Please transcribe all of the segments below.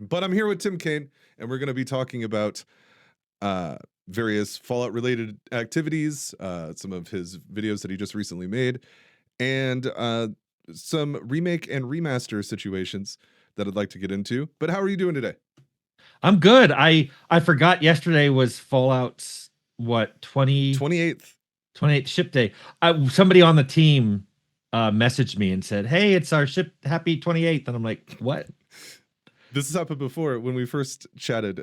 But I'm here with Tim Cain, and we're going to be talking about various Fallout-related activities, some of his videos that he just recently made, and some remake and remaster situations that I'd like to get into. But how are you doing today? I'm good. I forgot yesterday was Fallout's 28th 28th ship day. Somebody on the team messaged me and said, "Hey, it's our ship happy 28th." And I'm like, "What?" This has happened before. When we first chatted,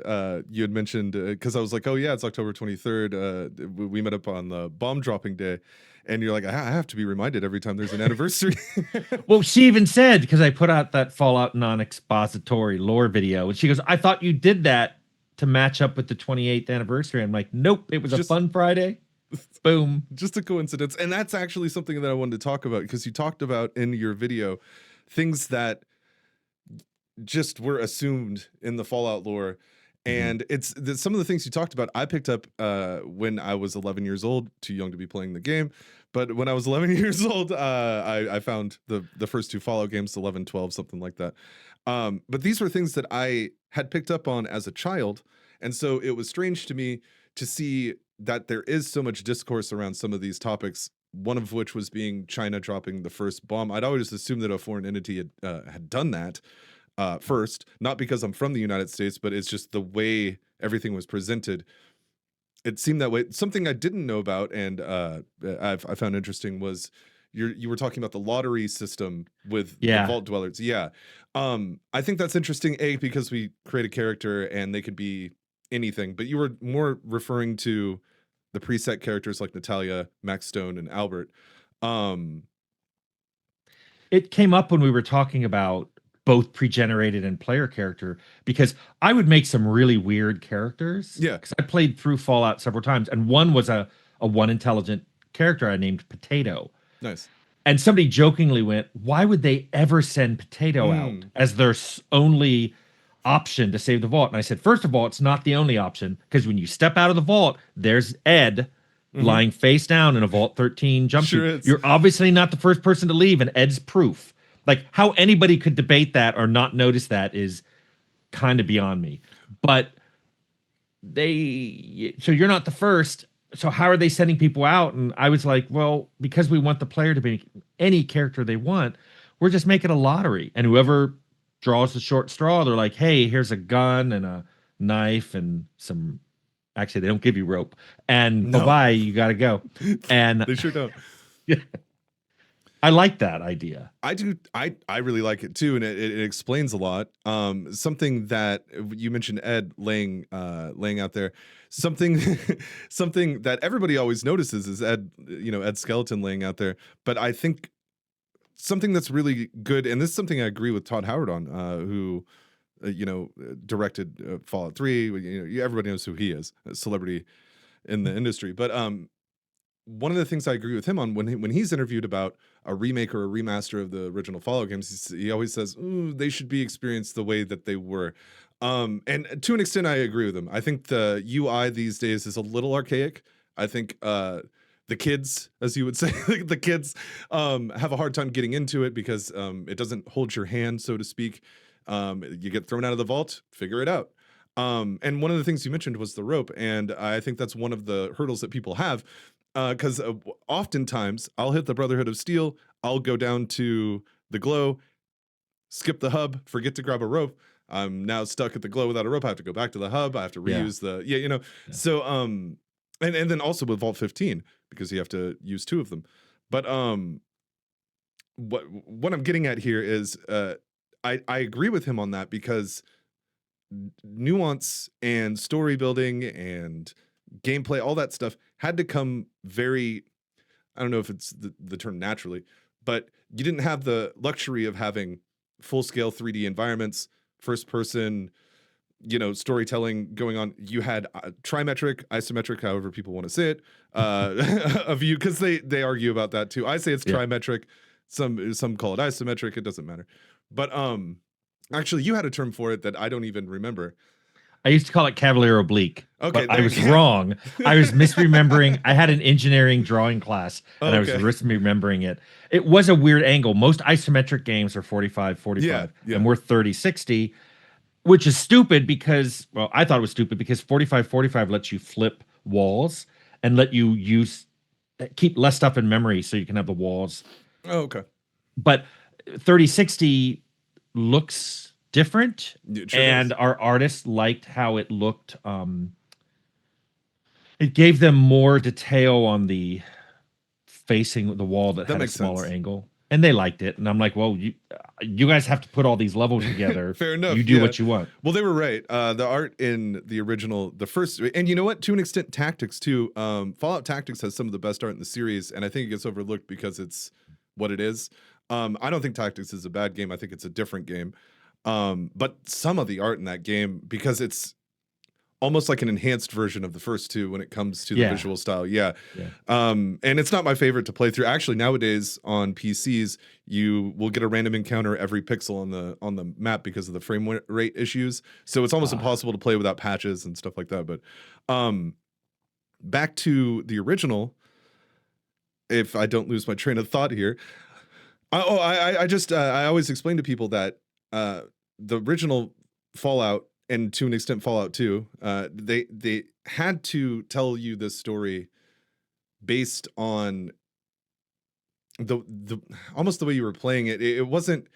you had mentioned, because I was like, oh yeah, it's October 23rd. We met up on the bomb dropping day. And you're like, I have to be reminded every time there's an anniversary. Well, she even said, because I put out that Fallout non-expository lore video, and she goes, "I thought you did that to match up with the 28th anniversary." I'm like, nope, it was a fun Friday. Boom. Just a coincidence. And that's actually something that I wanted to talk about, because you talked about in your video things that just were assumed in the Fallout lore. And it's some of the things you talked about, I picked up when I was 11 years old, too young to be playing the game. But when I was 11 years old, I found the first two Fallout games, 11, 12, something like that. But these were things that I had picked up on as a child. And so it was strange to me to see that there is so much discourse around some of these topics, one of which was being China dropping the first bomb. I'd always assumed that a foreign entity had done that. First, not because I'm from the United States, but it's just the way everything was presented. It seemed that way. Something I didn't know about, and I found interesting, was you were talking about the lottery system with the Vault Dwellers. Yeah, I think that's interesting. Because we create a character and they could be anything, but you were more referring to the preset characters like Natalia, Max Stone, and Albert. It came up when we were talking about both pre-generated and player character, because I would make some really weird characters. Yeah, because I played through Fallout several times, and one was a one intelligent character I named Potato. Nice. And somebody jokingly went, "Why would they ever send Potato out as their only option to save the vault?" And I said, first of all, it's not the only option, because when you step out of the vault, there's Ed lying face down in a Vault 13 jumpsuit. You're obviously not the first person to leave, and Ed's proof. Like, how anybody could debate that or not notice that is kind of beyond me. But so you're not the first. So how are they sending people out? And I was like, well, because we want the player to be any character they want, we're just making a lottery. And whoever draws the short straw, they're like, hey, here's a gun and a knife and some. Actually, they don't give you rope. And bye-bye, you got to go. And they sure don't. Yeah. I like that idea. I do. I really like it too, and it explains a lot. Something that you mentioned, Ed laying out there. Something that everybody always notices is Ed's skeleton laying out there. But I think something that's really good, and this is something I agree with Todd Howard on, who directed Fallout 3. Everybody knows who he is, a celebrity in the industry. But one of the things I agree with him on, when he's interviewed about a remake or a remaster of the original Fallout games, he always says, they should be experienced the way that they were. And to an extent, I agree with him. I think the UI these days is a little archaic. I think the kids, as you would say, the kids have a hard time getting into it because it doesn't hold your hand, so to speak. You get thrown out of the vault, figure it out. And one of the things you mentioned was the rope. And I think that's one of the hurdles that people have. Because oftentimes I'll hit the Brotherhood of Steel, I'll go down to the glow, skip the hub, forget to grab a rope. I'm now stuck at the glow without a rope. I have to go back to the hub. I have to reuse So and then also with Vault 15, because you have to use two of them. But what I'm getting at here is I agree with him on that, because nuance and story building and gameplay, all that stuff had to come very, I don't know if it's the term naturally, but you didn't have the luxury of having full-scale 3D environments, first-person, storytelling going on. You had trimetric, isometric, however people want to say it, of you, because they argue about that too. I say it's trimetric. Some call it isometric. It doesn't matter. But actually, you had a term for it that I don't even remember. I used to call it Cavalier Oblique. Okay, but I was wrong. I was misremembering. I had an engineering drawing class, and I was misremembering it. It was a weird angle. Most isometric games are 45, 45, and we're 30, 60. which is stupid because, well, I thought it was stupid because 4545 lets you flip walls and let you keep less stuff in memory so you can have the walls. Oh, okay. But 3060 looks different, It sure and does. our artists liked how it looked. It gave them more detail on the facing the wall that had a makes smaller sense. angle, and they liked it. And I'm like, well, you guys have to put all these levels together. Fair enough. You do what you want. Well, they were right. The art in the original, the first, and you know what? To an extent, Tactics too. Fallout Tactics has some of the best art in the series, and I think it gets overlooked because it's what it is. I don't think Tactics is a bad game. I think it's a different game. But some of the art in that game, because it's almost like an enhanced version of the first two when it comes to the visual style. Yeah. And it's not my favorite to play through. Actually, nowadays on PCs, you will get a random encounter every pixel on the map because of the frame rate issues. So it's almost impossible to play without patches and stuff like that. But back to the original, if I don't lose my train of thought here. I always explain to people that the original Fallout, and to an extent Fallout 2, they had to tell you this story based on the almost the way you were playing it. It wasn't.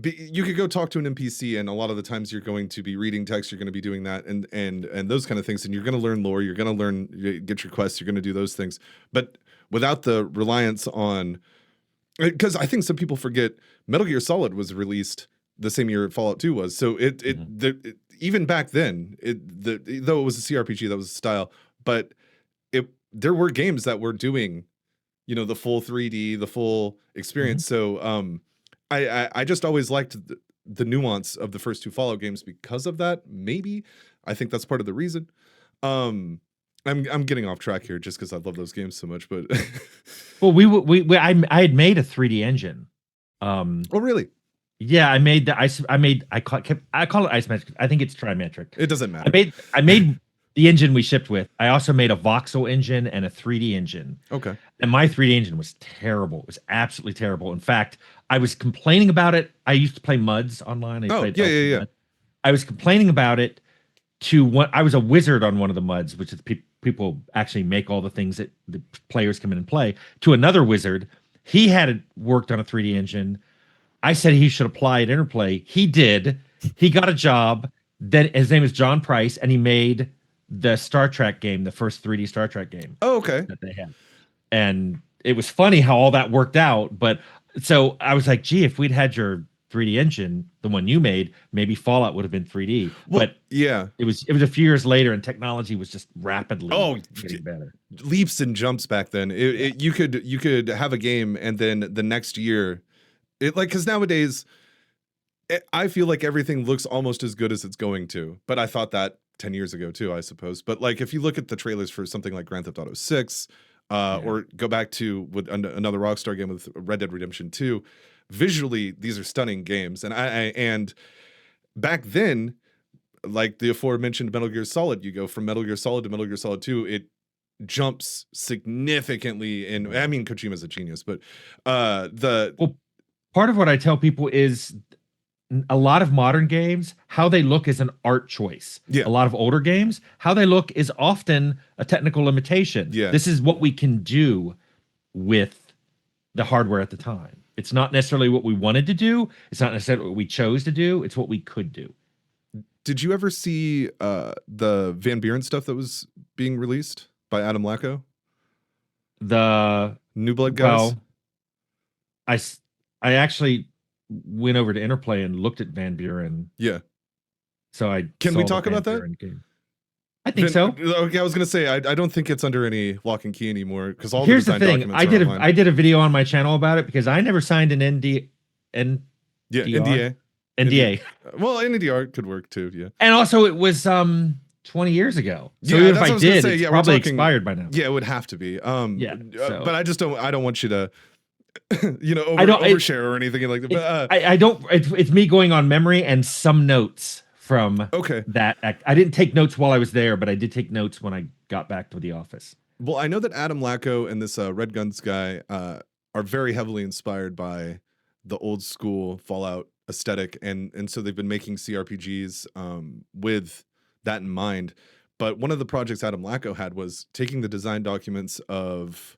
You could go talk to an NPC, and a lot of the times you're going to be reading text. You're going to be doing that, and those kind of things, and you're going to learn lore. You're going to learn, get your quests. You're going to do those things, but without the reliance on. Because I think some people forget Metal Gear Solid was released the same year Fallout 2 was. So even back then, though it was a CRPG, that was a style, but there were games that were doing, the full 3D, the full experience. So I just always liked the nuance of the first two Fallout games because of that. Maybe I think that's part of the reason. I'm getting off track here just because I love those games so much, but well, I had made a 3D engine. Oh really? Yeah, I made the I call it isometric. I think it's trimetric. It doesn't matter. I made the engine we shipped with. I also made a voxel engine and a 3D engine. Okay. And my 3D engine was terrible. It was absolutely terrible. In fact, I was complaining about it. I used to play MUDs online. Yeah. I was complaining about it to what I was a wizard on one of the MUDs, which is people actually make all the things that the players come in and play, to another wizard. He had worked on a 3D engine. I said he should apply at Interplay. He did. He got a job. Then his name is John Price, and he made the Star Trek game, the first 3D Star Trek game. Oh, okay. That they had. And it was funny how all that worked out. But so I was like, gee, if we'd had your 3D engine, the one you made, maybe Fallout would have been 3D. Well, but yeah, it was a few years later, and technology was just rapidly getting better. Leaps and jumps back then. You could have a game, and then the next year, because nowadays, I feel like everything looks almost as good as it's going to. But I thought that 10 years ago too, I suppose. But like if you look at the trailers for something like Grand Theft Auto 6, or go back to with another Rockstar game with Red Dead Redemption 2. Visually, these are stunning games, and back then, like the aforementioned Metal Gear Solid, you go from Metal Gear Solid to Metal Gear Solid 2, it jumps significantly. And I mean, Kojima's a genius, but part of what I tell people is a lot of modern games, how they look is an art choice. Yeah. A lot of older games, how they look is often a technical limitation. Yeah. This is what we can do with the hardware at the time. It's not necessarily what we wanted to do. It's not necessarily what we chose to do. It's what we could do. Did you ever see the Van Buren stuff that was being released by Adam Lacko? The New Blood guys? Well, I actually went over to Interplay and looked at Van Buren. Yeah. So Can we talk about that? Game. I think so. Okay, I was gonna say I don't think it's under any lock and key anymore because all here's the design thing. documents I did a video on my channel about it because I never signed an NDA. Well, NDR could work too. Yeah. And also, it was 20 years ago. So yeah, even if I did, it's probably expired by now. Yeah, it would have to be. But I don't want you to overshare or anything like that. But, I don't. It's me going on memory and some notes from that. I didn't take notes while I was there, but I did take notes when I got back to the office. Well, I know that Adam Lacko and this Red Guns guy are very heavily inspired by the old school Fallout aesthetic, and so they've been making CRPGs with that in mind. But one of the projects Adam Lacko had was taking the design documents of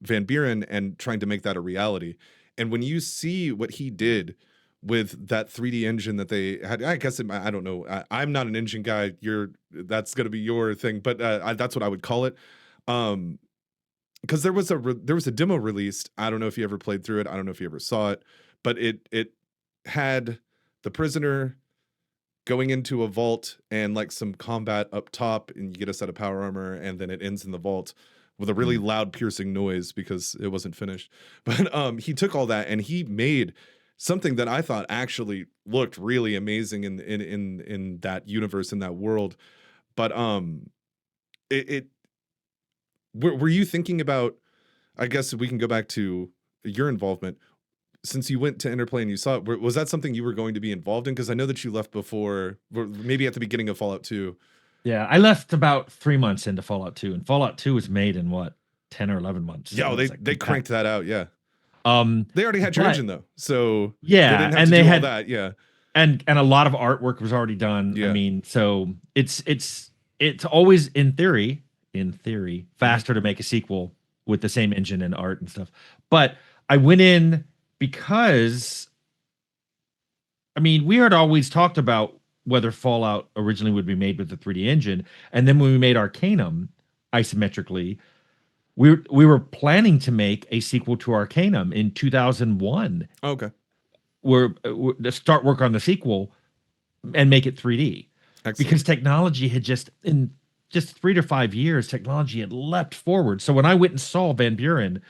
Van Buren and trying to make that a reality. And when you see what he did with that 3D engine that they had, I guess I don't know. I'm not an engine guy. That's going to be your thing, but that's what I would call it. Because there was a demo released. I don't know if you ever played through it. I don't know if you ever saw it, but it had the prisoner going into a vault and like some combat up top, and you get a set of power armor, and then it ends in the vault with a really loud piercing noise because it wasn't finished. But he took all that and he made something that I thought actually looked really amazing in that universe, in that world. But were you thinking about, I guess we can go back to your involvement, since you went to Interplay and you saw it, was that something you were going to be involved in? Because I know that you left before, maybe at the beginning of Fallout 2. Yeah, I left about 3 months into Fallout 2, and Fallout 2 was made in what, 10 or 11 months. Yeah, they cranked that out. Yeah. They already had your engine though, so yeah, they didn't have and to they do had all that. Yeah, and a lot of artwork was already done. Yeah. I mean, so it's always in theory faster to make a sequel with the same engine and art and stuff. But I went in because, I mean, we had always talked about whether Fallout originally would be made with the 3D engine, and then when we made Arcanum isometrically, we were planning to make a sequel to Arcanum in 2001. Okay. We're to start work on the sequel and make it 3D. Excellent. Because technology had in just 3 to 5 years, technology had leapt forward. So when I went and saw Van Buren,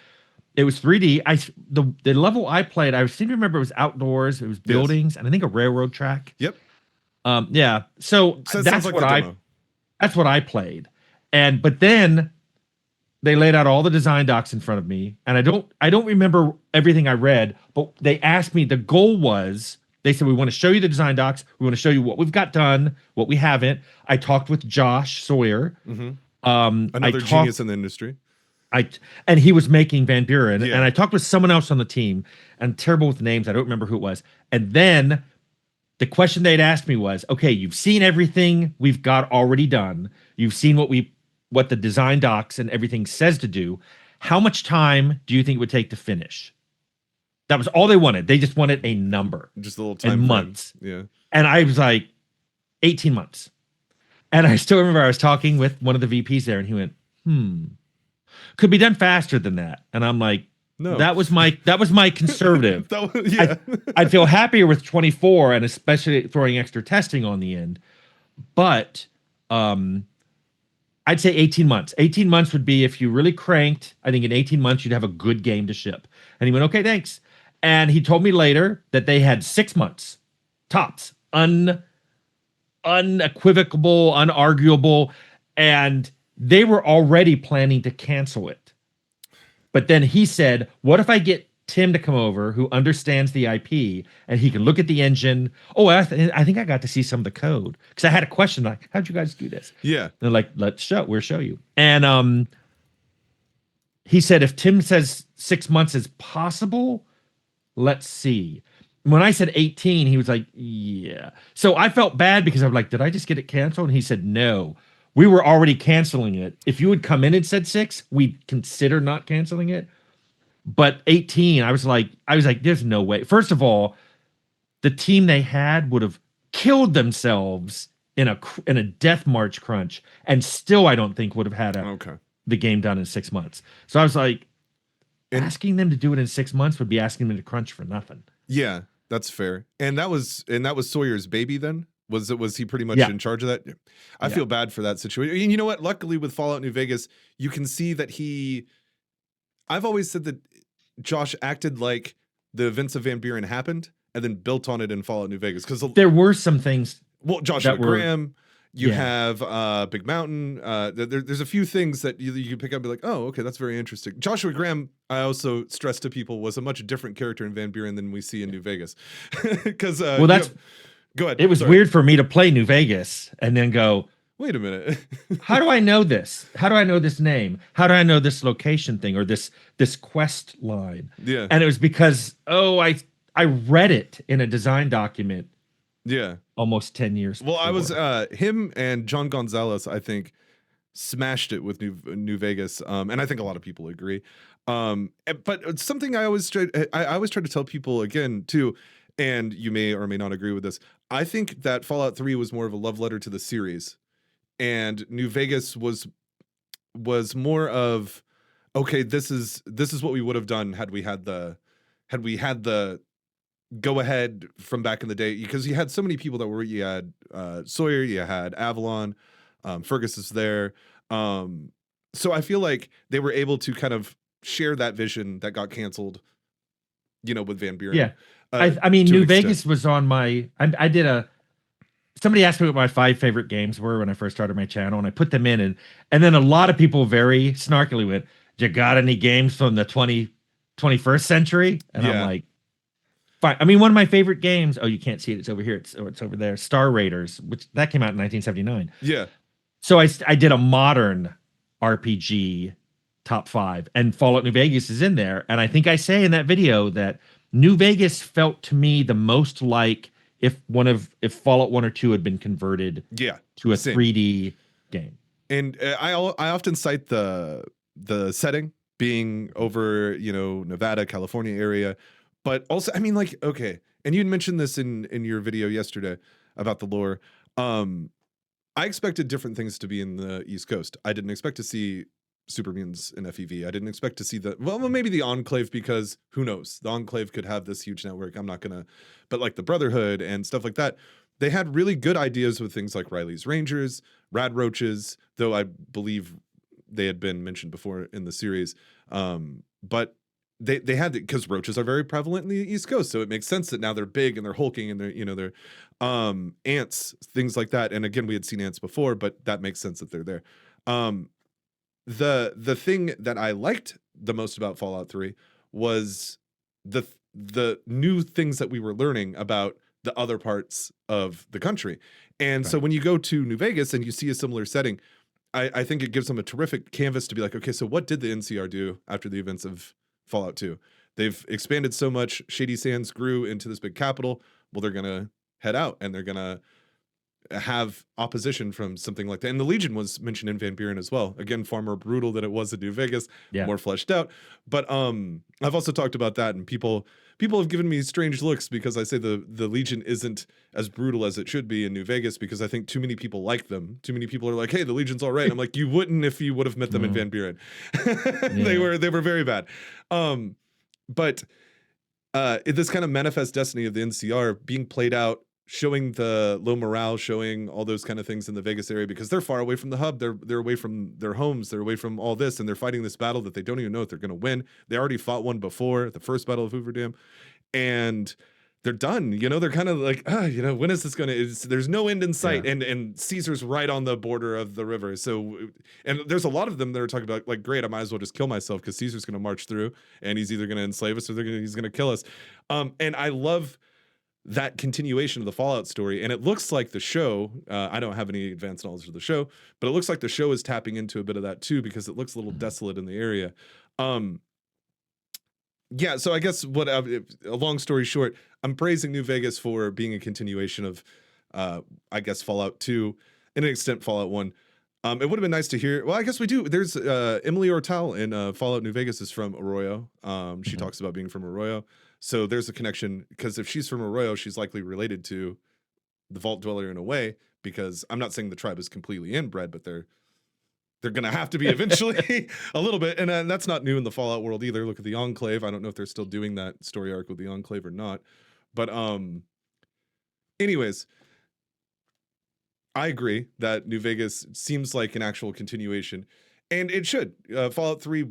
it was 3D. The level I played, I seem to remember it was outdoors, it was buildings, yes, and I think a railroad track. Yep. Yeah. So that's like what I played. But then they laid out all the design docs in front of me, and I don't remember everything I read, but they asked me, the goal was, they said, we want to show you the design docs, we want to show you what we've got done, what we haven't. I talked with Josh Sawyer. Mm-hmm. Another genius in the industry. And he was making Van Buren, yeah, and I talked with someone else on the team, and terrible with names, I don't remember who it was. And then the question they'd asked me was, okay, you've seen everything we've got already done. You've seen what the design docs and everything says to do. How much time do you think it would take to finish? That was all they wanted. They just wanted a number. Just a little time. And months. Yeah. And I was like, 18 months. And I still remember I was talking with one of the VPs there, and he went, could be done faster than that. And I'm like, no, that was my conservative. Yeah. I'd feel happier with 24, and especially throwing extra testing on the end. But I'd say 18 months. 18 months would be, if you really cranked, I think in 18 months you'd have a good game to ship. And he went, okay, thanks. And he told me later that they had 6 months, tops, unequivocal, unarguable, and they were already planning to cancel it. But then he said, what if I get Tim to come over, who understands the IP, and he can look at the engine? Oh, I think I got to see some of the code, because I had a question like, how'd you guys do this? Yeah. And they're like, we'll show you. And he said, if Tim says 6 months is possible, let's see. When I said 18, he was like, yeah. So I felt bad, because I'm like, did I just get it canceled? And he said, no. We were already canceling it. If you had come in and said 6, we'd consider not canceling it. But 18, I was like, there's no way. First of all, the team they had would have killed themselves in a death march crunch, and still I don't think would have had the game done in 6 months. So I was like, asking them to do it in 6 months would be asking them to crunch for nothing. Yeah, that's fair. And that was Sawyer's baby then? Was he pretty much in charge of that? I feel bad for that situation. And you know what? Luckily with Fallout New Vegas, you can see that I've always said that Josh acted like the events of Van Buren happened and then built on it in Fallout New Vegas. Because there were some things. Well, Joshua Graham, you have Big Mountain. There's a few things that you pick up and be like, oh, okay, that's very interesting. Joshua Graham, I also stressed to people, was a much different character in Van Buren than we see in New Vegas. Because go ahead. It was weird for me to play New Vegas and then go, wait a minute. How do I know this? How do I know this name? How do I know this location thing or this quest line? Yeah. And it was because, I I read it in a design document Yeah. almost 10 years Well, I was before. him and John Gonzalez, I think, smashed it with New Vegas, and I think a lot of people agree. But it's something I always try to tell people again too, and you may or may not agree with this. I think that Fallout 3 was more of a love letter to the series, and New Vegas was more of, okay, this is what we would have done had we had the go ahead from back in the day, because you had so many people that were, you had Sawyer, you had Avalon, Fergus is there. So I feel like they were able to kind of share that vision that got canceled, with Van Buren. Yeah. I mean, To an New extent. Vegas was on my, I did somebody asked me what my 5 favorite games were when I first started my channel, and I put them in, and then a lot of people very snarkily went, you got any games from the 21st century? And I'm Yeah. like, fine. I mean, one of my favorite games, oh, you can't see it, it's over here, it's over there, Star Raiders, which that came out in 1979. Yeah. So I did a modern RPG top 5, and Fallout New Vegas is in there. And I think I say in that video that New Vegas felt to me the most like if Fallout 1 or 2 had been converted Yeah. to a Same. 3D game. And I often cite the setting being over, Nevada, California area, but also, I mean, like, okay, and you had mentioned this in your video yesterday about the lore. I expected different things to be in the East Coast. I didn't expect to see super mutants in FEV. I didn't expect to see maybe the Enclave, because who knows? The Enclave could have this huge network. I'm not gonna, but like the Brotherhood and stuff like that, they had really good ideas with things like Riley's Rangers, Rad Roaches, though I believe they had been mentioned before in the series. But they had, because roaches are very prevalent in the East Coast, so it makes sense that now they're big and they're hulking and they're ants, things like that. And again, we had seen ants before, but that makes sense that they're there. The thing that I liked the most about Fallout 3 was the new things that we were learning about the other parts of the country. And so when you go to New Vegas and you see a similar setting, I think it gives them a terrific canvas to be like, okay, so what did the NCR do after the events of Fallout 2? They've expanded so much. Shady Sands grew into this big capital. Well, they're going to head out and they're going to have opposition from something like that. And the Legion was mentioned in Van Buren as well. Again, far more brutal than it was in New Vegas, more fleshed out. But I've also talked about that, and people have given me strange looks because I say the Legion isn't as brutal as it should be in New Vegas, because I think too many people like them. Too many people are like, hey, the Legion's all right. And I'm like, you wouldn't if you would have met them in Van Buren. They were very bad. But this kind of manifest destiny of the NCR being played out, showing the low morale, showing all those kind of things in the Vegas area, because they're far away from the hub. They're away from their homes. They're away from all this, and they're fighting this battle that they don't even know if they're going to win. They already fought one before, the first Battle of Hoover Dam, and they're done. They're kind of like, when is this going to? There's no end in sight, and Caesar's right on the border of the river. So, and there's a lot of them that are talking about like, great, I might as well just kill myself because Caesar's going to march through, and he's either going to enslave us or he's going to kill us. And I love that continuation of the Fallout story. And it looks like the show, I don't have any advanced knowledge of the show, but it looks like the show is tapping into a bit of that too, because it looks a little desolate in the area. So I guess a long story short, I'm praising New Vegas for being a continuation of, I guess, Fallout 2, and an extent Fallout 1. It would have been nice to hear. Well, I guess we do. There's Emily Ortal in Fallout New Vegas is from Arroyo. She talks about being from Arroyo. So there's a connection, because if she's from Arroyo, she's likely related to the Vault Dweller in a way, because I'm not saying the tribe is completely inbred, but they're going to have to be eventually a little bit. And that's not new in the Fallout world either. Look at the Enclave. I don't know if they're still doing that story arc with the Enclave or not. But anyways, I agree that New Vegas seems like an actual continuation, and it should. Fallout 3.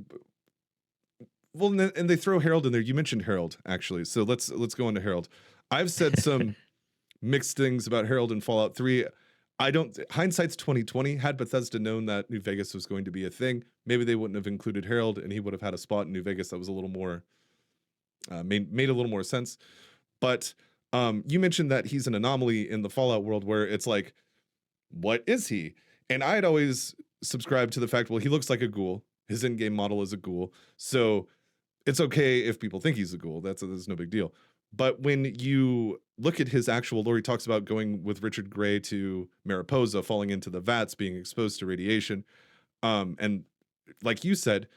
Well, and they throw Harold in there. You mentioned Harold, actually. So let's go into Harold. I've said some mixed things about Harold in Fallout 3. Hindsight's 2020. Had Bethesda known that New Vegas was going to be a thing, maybe they wouldn't have included Harold, and he would have had a spot in New Vegas that was a little more made a little more sense. But you mentioned that he's an anomaly in the Fallout world, where it's like, what is he? And I had always subscribed to the fact, well, he looks like a ghoul. His in-game model is a ghoul, so it's okay if people think he's a ghoul. That's no big deal. But when you look at his actual lore, he talks about going with Richard Gray to Mariposa, falling into the vats, being exposed to radiation. And like you said,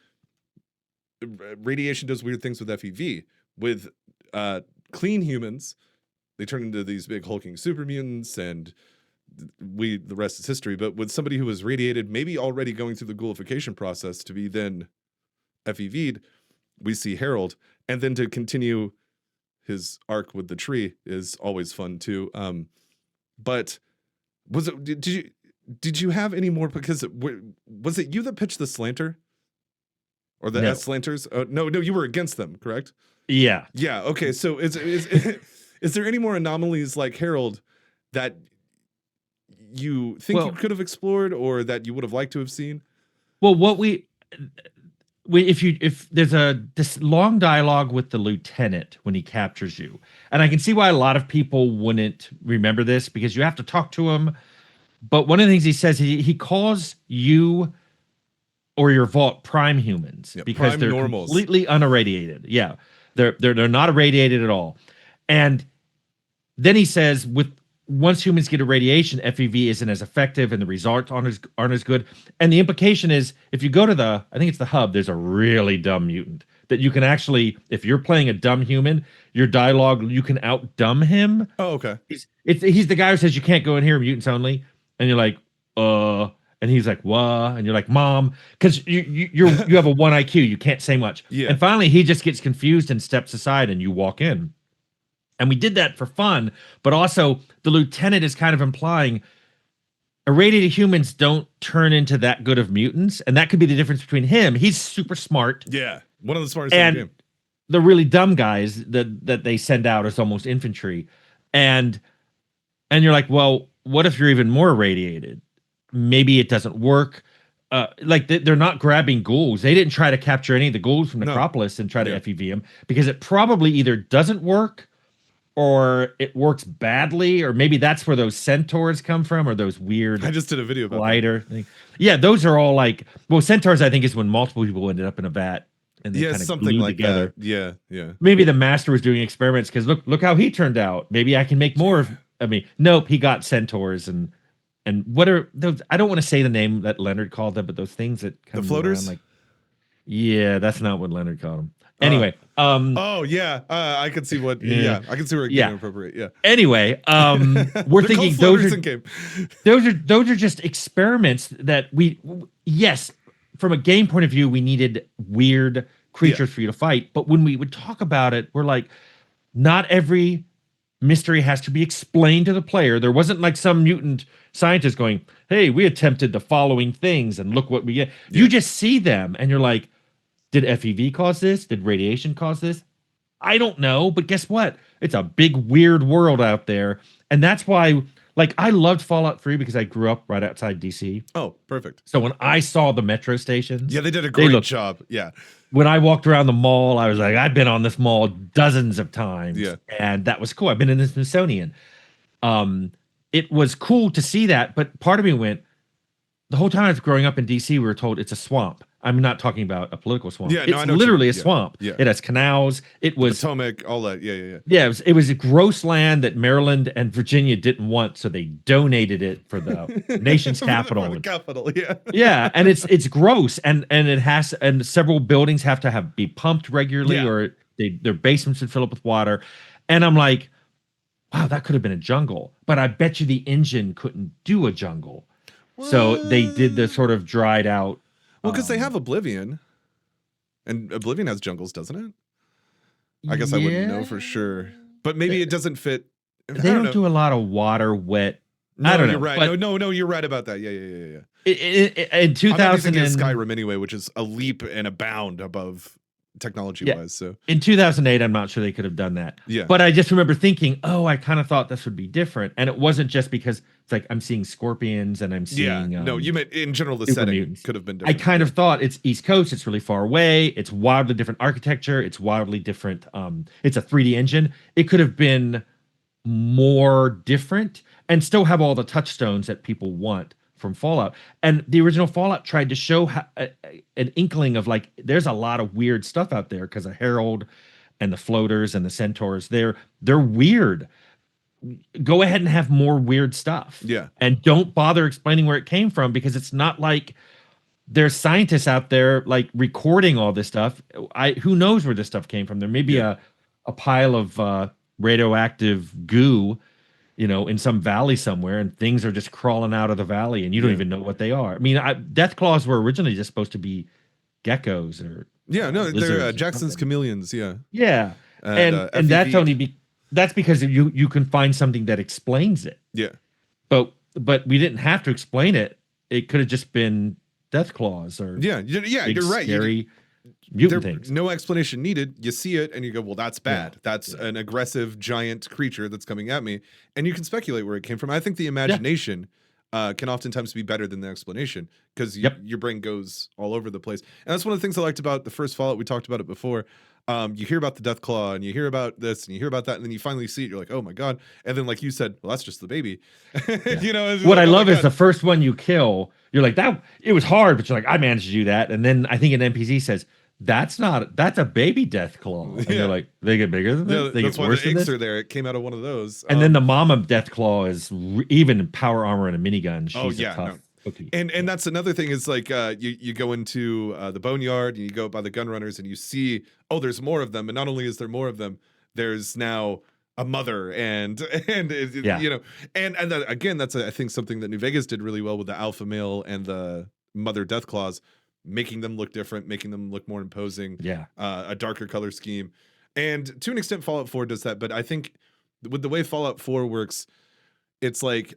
radiation does weird things with FEV. With clean humans, they turn into these big hulking super mutants, and the rest is history. But with somebody who was radiated, maybe already going through the ghoulification process to be then FEV'd, we see Harold. And then to continue his arc with the tree is always fun too. But did you have any more? Because was it you that pitched the slanter or the S slanters? No, you were against them, correct? Yeah. Yeah. Okay. So is there any more anomalies like Harold that you think you could have explored or that you would have liked to have seen? Well, if there's this long dialogue with the lieutenant when he captures you, and I can see why a lot of people wouldn't remember this because you have to talk to him. But one of the things he says, he calls you or your vault prime humans because they're normals. Completely unirradiated. Yeah, they're not irradiated at all. And then he says, once humans get irradiation, FEV isn't as effective and the results aren't as good. And the implication is, if you go to I think it's the hub, there's a really dumb mutant that you can actually, if you're playing a dumb human, your dialogue, you can out-dumb him. Oh, okay. He's the guy who says you can't go in here, mutants only. And you're like, and he's like, what? And you're like, mom, because you have a 1 IQ, you can't say much. Yeah. And finally, he just gets confused and steps aside, and you walk in. And we did that for fun, but also the lieutenant is kind of implying irradiated humans don't turn into that good of mutants, and that could be the difference between him. He's super smart. Yeah, one of the smartest in the game. The really dumb guys that they send out as almost infantry, and you're like, well, what if you're even more irradiated? Maybe it doesn't work. Like they're not grabbing ghouls. They didn't try to capture any of the ghouls from Necropolis and try to FEV them because it probably either doesn't work or it works badly, or maybe that's where those centaurs come from, or those weird. I just did a video about glider thing. Yeah, those are all like, well, centaurs I think is when multiple people ended up in a vat and they kind of something like together. That. Yeah. Maybe the master was doing experiments because look how he turned out. Maybe I can make more of. I mean, nope, he got centaurs and what are those? I don't want to say the name that Leonard called them, but those things that the floaters. Around, like, yeah, that's not what Leonard called them. Anyway, oh yeah, I can see what. Yeah, I can see where it getting appropriate. Yeah. Anyway, we're thinking those are just experiments that yes, from a game point of view, we needed weird creatures for you to fight. But when we would talk about it, we're like, not every mystery has to be explained to the player. There wasn't like some mutant scientist going, "Hey, we attempted the following things, and look what we get." Yeah. You just see them, and you're like, did FEV cause this? Did radiation cause this? I don't know, but guess what? It's a big, weird world out there. And that's why, like, I loved Fallout 3 because I grew up right outside DC. Oh, perfect. So when I saw the metro stations. Yeah, they did a great job. Yeah. When I walked around the mall, I was like, I've been on this mall dozens of times. Yeah. And that was cool. I've been in the Smithsonian. It was cool to see that, but part of me went, the whole time I was growing up in DC, we were told it's a swamp. I'm not talking about a political swamp. Yeah, it's literally a swamp. Yeah. It has canals. It was Potomac, all that. Yeah. Yeah, it was a gross land that Maryland and Virginia didn't want, so they donated it for the nation's capital. For the capital, yeah. Yeah, and it's gross, and it has, and several buildings have to be pumped regularly, or their basements would fill up with water. And I'm like, wow, that could have been a jungle, but I bet you the engine couldn't do a jungle. What? So they did the sort of dried out. Well, because they have Oblivion, and Oblivion has jungles, doesn't it? I guess I wouldn't know for sure, but maybe it doesn't fit. They don't do a lot of water wet. No, I don't know. You're right. No, you're right about that. Yeah. In 2000, I'm Skyrim anyway, which is a leap and a bound above technology-wise. So in 2008, I'm not sure they could have done that. Yeah. But I just remember thinking, oh, I kind of thought this would be different, and it wasn't just because it's like I'm seeing scorpions and I'm seeing. No, you meant in general the setting mutants. Could have been different. I kind of thought it's East Coast. It's really far away. It's wildly different architecture. It's wildly different. It's a 3D engine. It could have been more different and still have all the touchstones that people want from Fallout. And the original Fallout tried to show an inkling of like, there's a lot of weird stuff out there because of Harold and the floaters and the centaurs. They're weird. Go ahead and have more weird stuff. Yeah. And don't bother explaining where it came from, because it's not like there's scientists out there like recording all this stuff. Who knows where this stuff came from? There may be a pile of radioactive goo, in some valley somewhere, and things are just crawling out of the valley, and you don't even know what they are. I mean, death claws were originally just supposed to be geckos or they're Jackson's chameleons. Yeah, and that's that's because you can find something that explains it. Yeah, but we didn't have to explain it. It could have just been death claws or you're right. Scary mutant things. No explanation needed. You see it and you go, well, that's bad. That's an aggressive giant creature that's coming at me, and you can speculate where it came from. I think the imagination can oftentimes be better than the explanation, because your brain goes all over the place. And that's one of the things I liked about the first Fallout. We talked about it before. You hear about the death claw, and you hear about this, and you hear about that, and then you finally see it. You're like, oh my god! And then, like you said, well, that's just the baby. What I love is the first one you kill. You're like, that. It was hard, but you're like, I managed to do that. And then I think an NPC says, that's a baby death claw. And you're like, they get bigger than this? They that's get why worse the than eggs this? are there. It came out of one of those. And then the mama death claw is even power armor and a minigun. She's a tough cookie. And that's another thing is like you go into the boneyard and you go by the gun runners and you see, oh, there's more of them. And not only is there more of them, there's now a mother and again, that's I think something that New Vegas did really well with the alpha male and the mother death claws, making them look different, making them look more imposing. A darker color scheme. And to an extent Fallout 4 does that, but I think with the way Fallout 4 works, it's like,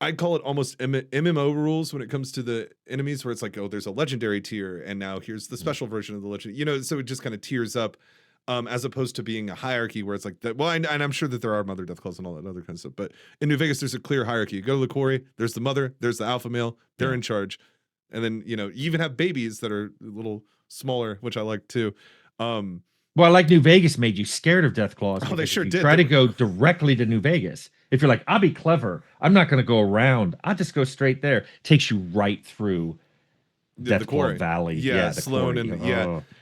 I'd call it almost MMO rules when it comes to the enemies, where it's like, oh, there's a legendary tier, and now here's the special version of the legend. So it just kind of tiers up, as opposed to being a hierarchy where it's like that. Well, and I'm sure that there are mother death claws and all that other kind of stuff, but in New Vegas, there's a clear hierarchy. You go to the quarry, there's the mother, there's the alpha male, they're in charge, and then you even have babies that are a little smaller, which I like too. Well, like New Vegas made you scared of death claws. Oh, they sure did. Try to go directly to New Vegas. If you're like, I'll be clever, I'm not going to go around, I'll just go straight there. Takes you right through Death Claw Valley. Sloan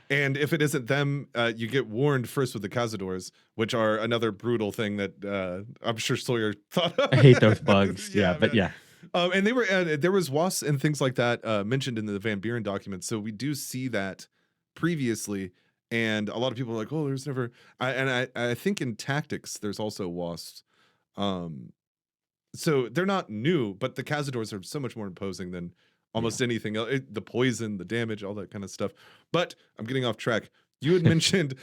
and if it isn't them, you get warned first with the Cazadors, which are another brutal thing that I'm sure Sawyer thought of. I hate those bugs. And they were there was wasps and things like that mentioned in the Van Buren document, so we do see that previously. And a lot of people are like, oh, there's never. I think in tactics there's also wasps. So they're not new, but the Cazadors are so much more imposing than almost anything else. The poison, the damage, all that kind of stuff. But I'm getting off track. You had mentioned,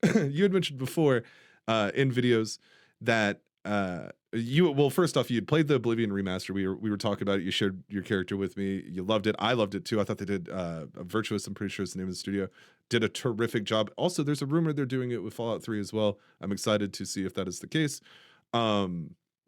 before in videos that first off, you had played the Oblivion remaster. We were talking about it. You shared your character with me. You loved it. I loved it too. I thought they did Virtuous. I'm pretty sure is the name of the studio. Did a terrific job. Also, there's a rumor they're doing it with Fallout 3 as well. I'm excited to see if that is the case.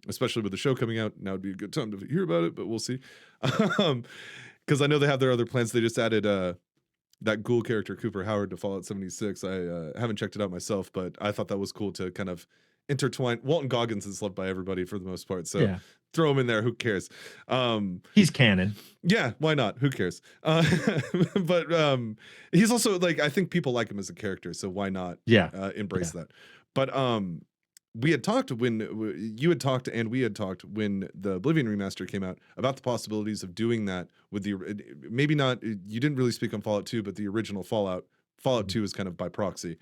Especially with the show coming out, now would be a good time to hear about it, but we'll see. Because I know they have their other plans. They just added that ghoul character Cooper Howard to Fallout 76. I haven't checked it out myself, but I thought that was cool to kind of intertwine. Walton Goggins is loved by everybody for the most part, so throw him in there. Who cares? He's canon. Yeah, why not? Who cares? But he's also like, I think people like him as a character, so why not? Embrace that. But we had talked when you had talked and we had talked when the Oblivion remaster came out about the possibilities of doing that with the maybe not. You didn't really speak on Fallout 2, but the original Fallout 2 is kind of by proxy.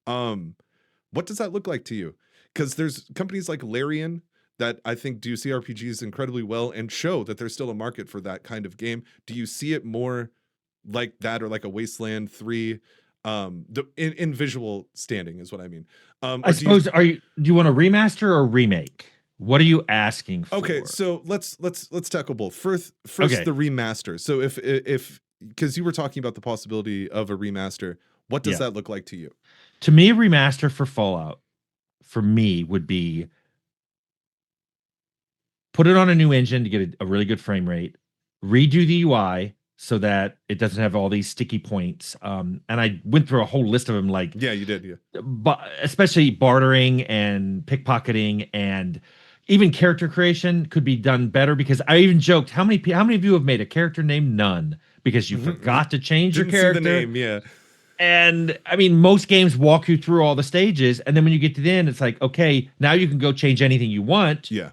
What does that look like to you? Because there's companies like Larian that I think do CRPGs incredibly well and show that there's still a market for that kind of game. Do you see it more like that, or like a Wasteland 3? In visual standing is what I mean. I suppose do you want a remaster or remake? What are you asking for? Okay, so let's tackle both. First the remaster. So if because you were talking about the possibility of a remaster, what does that look like to you? To me, a remaster for Fallout, for me, would be put it on a new engine to get a really good frame rate, redo the UI so that it doesn't have all these sticky points. And I went through a whole list of them, like you did, but especially bartering and pickpocketing, and even character creation could be done better, because I even joked, how many of you have made a character named None because you forgot to change your character? See the name, And I mean, most games walk you through all the stages, and then when you get to the end, it's like, okay, now you can go change anything you want. Yeah.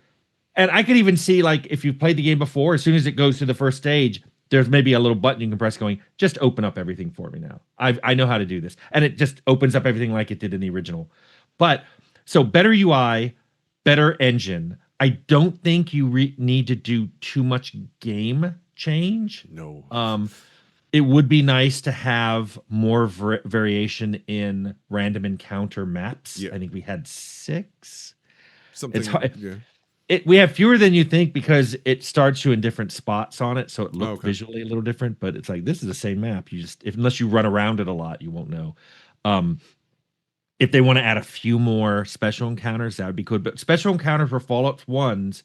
And I could even see, like, if you've played the game before, as soon as it goes to the first stage, there's maybe a little button you can press going, just open up everything for me now. I know how to do this. And it just opens up everything like it did in the original. But so better UI, better engine. I don't think you need to do too much game change. No. It would be nice to have more variation in random encounter maps. Yeah. I think we had 6. Something. It's hard. Yeah. We have fewer than you think because it starts you in different spots on it, so it looks Okay. visually a little different. But it's like, this is the same map. You just, unless you run around it a lot, you won't know. If they want to add a few more special encounters, that would be good. But special encounters for Fallout 1's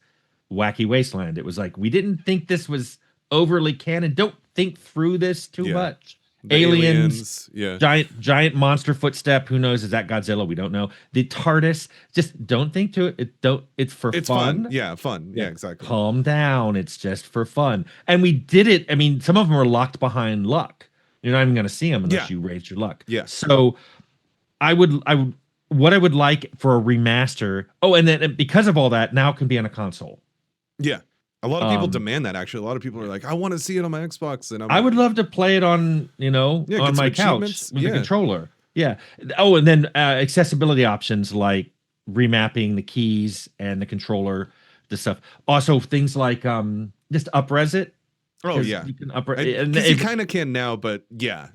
Wacky Wasteland. It was like, we didn't think this was overly canon. Don't think through this too much. The aliens, yeah. giant monster footstep. Who knows? Is that Godzilla? We don't know. The TARDIS. Just don't think to it. It's for fun. Yeah, fun. Yeah, exactly. Calm down. It's just for fun. And we did it. I mean, some of them are locked behind luck. You're not even going to see them unless you raise your luck. Yeah. So I would what I would like for a remaster. Oh, and then because of all that, now it can be on a console. Yeah. A lot of people demand that, actually. A lot of people are like, I want to see it on my Xbox. And I would love to play it on, on my couch with a controller. Yeah. Oh, and then accessibility options like remapping the keys and the controller, the stuff. Also, things like just up-res it. Oh, yeah. You can you kind of can now, but yeah.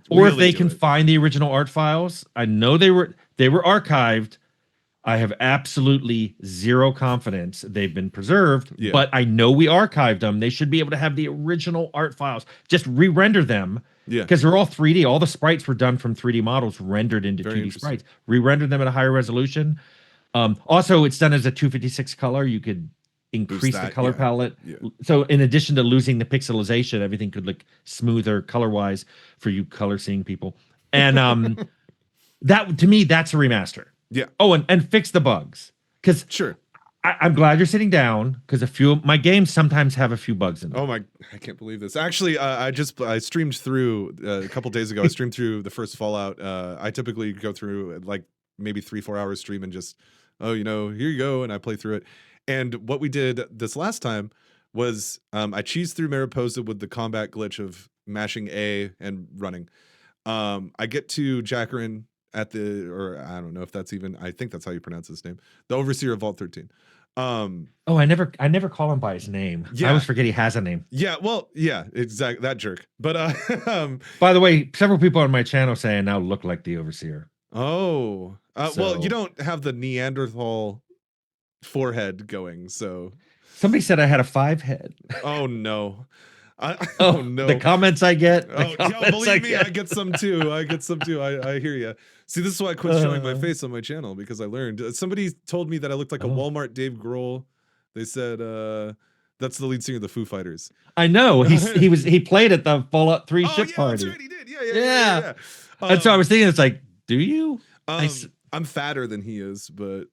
Or if they can find the original art files. I know they were archived. I have absolutely zero confidence they've been preserved, but I know we archived them. They should be able to have the original art files. Just re-render them. Yeah. Because they're all 3D. All the sprites were done from 3D models rendered into 2D sprites. Re-render them at a higher resolution. Also, it's done as a 256 color. You could increase the color palette. Yeah. So in addition to losing the pixelization, everything could look smoother color-wise for you color-seeing people. And that, to me, that's a remaster. Yeah. Oh, and fix the bugs. Because I'm glad you're sitting down, because a few of my games sometimes have a few bugs in them. Oh I can't believe this. Actually, I streamed through a couple days ago. I streamed through the first Fallout. I typically go through like maybe 3-4 hours stream and just, here you go, and I play through it. And what we did this last time was I cheesed through Mariposa with the combat glitch of mashing A and running. I get to Jackerin at or I don't know if that's even, I think that's how you pronounce his name, the overseer of Vault 13. I never call him by his name. I always forget he has a name. Yeah, well, yeah, exactly, that jerk. But by the way, several people on my channel say I now look like the overseer. Oh, well, you don't have the Neanderthal forehead going, so somebody said I had a 5 head. Oh no. No. The comments I get. Believe me, I get some too. I hear you. See, this is why I quit showing my face on my channel, because I learned. Somebody told me that I looked like a Walmart Dave Grohl. They said that's the lead singer of the Foo Fighters. I know. He played at the Fallout 3 ship party. That's right, he did. Yeah. And so I was thinking, it's like, do you? I'm fatter than he is, but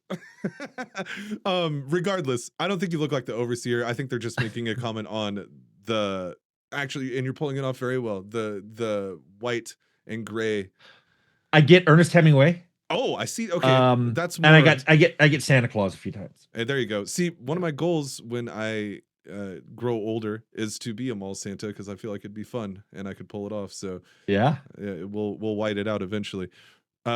regardless, I don't think you look like the overseer. I think they're just making a comment on actually, and you're pulling it off very well, the white and gray. I get Ernest Hemingway. Oh, I see. Okay, that's more, and I get Santa Claus a few times. Hey, there you go. See, one of my goals when I grow older is to be a mall Santa, because I feel like it'd be fun and I could pull it off. So yeah, we'll white it out eventually.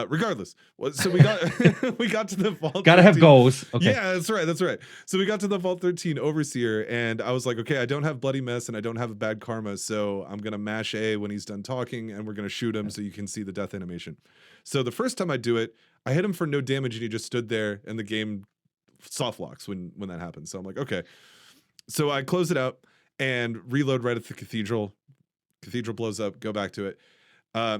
Regardless, so we got we got to the Vault. Gotta 13. Have goals. Okay. Yeah, that's right. So we got to the Vault 13 Overseer, and I was like, okay, I don't have Bloody Mess and I don't have a bad karma, so I'm gonna mash A when he's done talking, and we're gonna shoot him so you can see the death animation. So the first time I do it, I hit him for no damage, and he just stood there, and the game soft locks when that happens. So I'm like, okay. So I close it out and reload right at the cathedral. Cathedral blows up. Go back to it.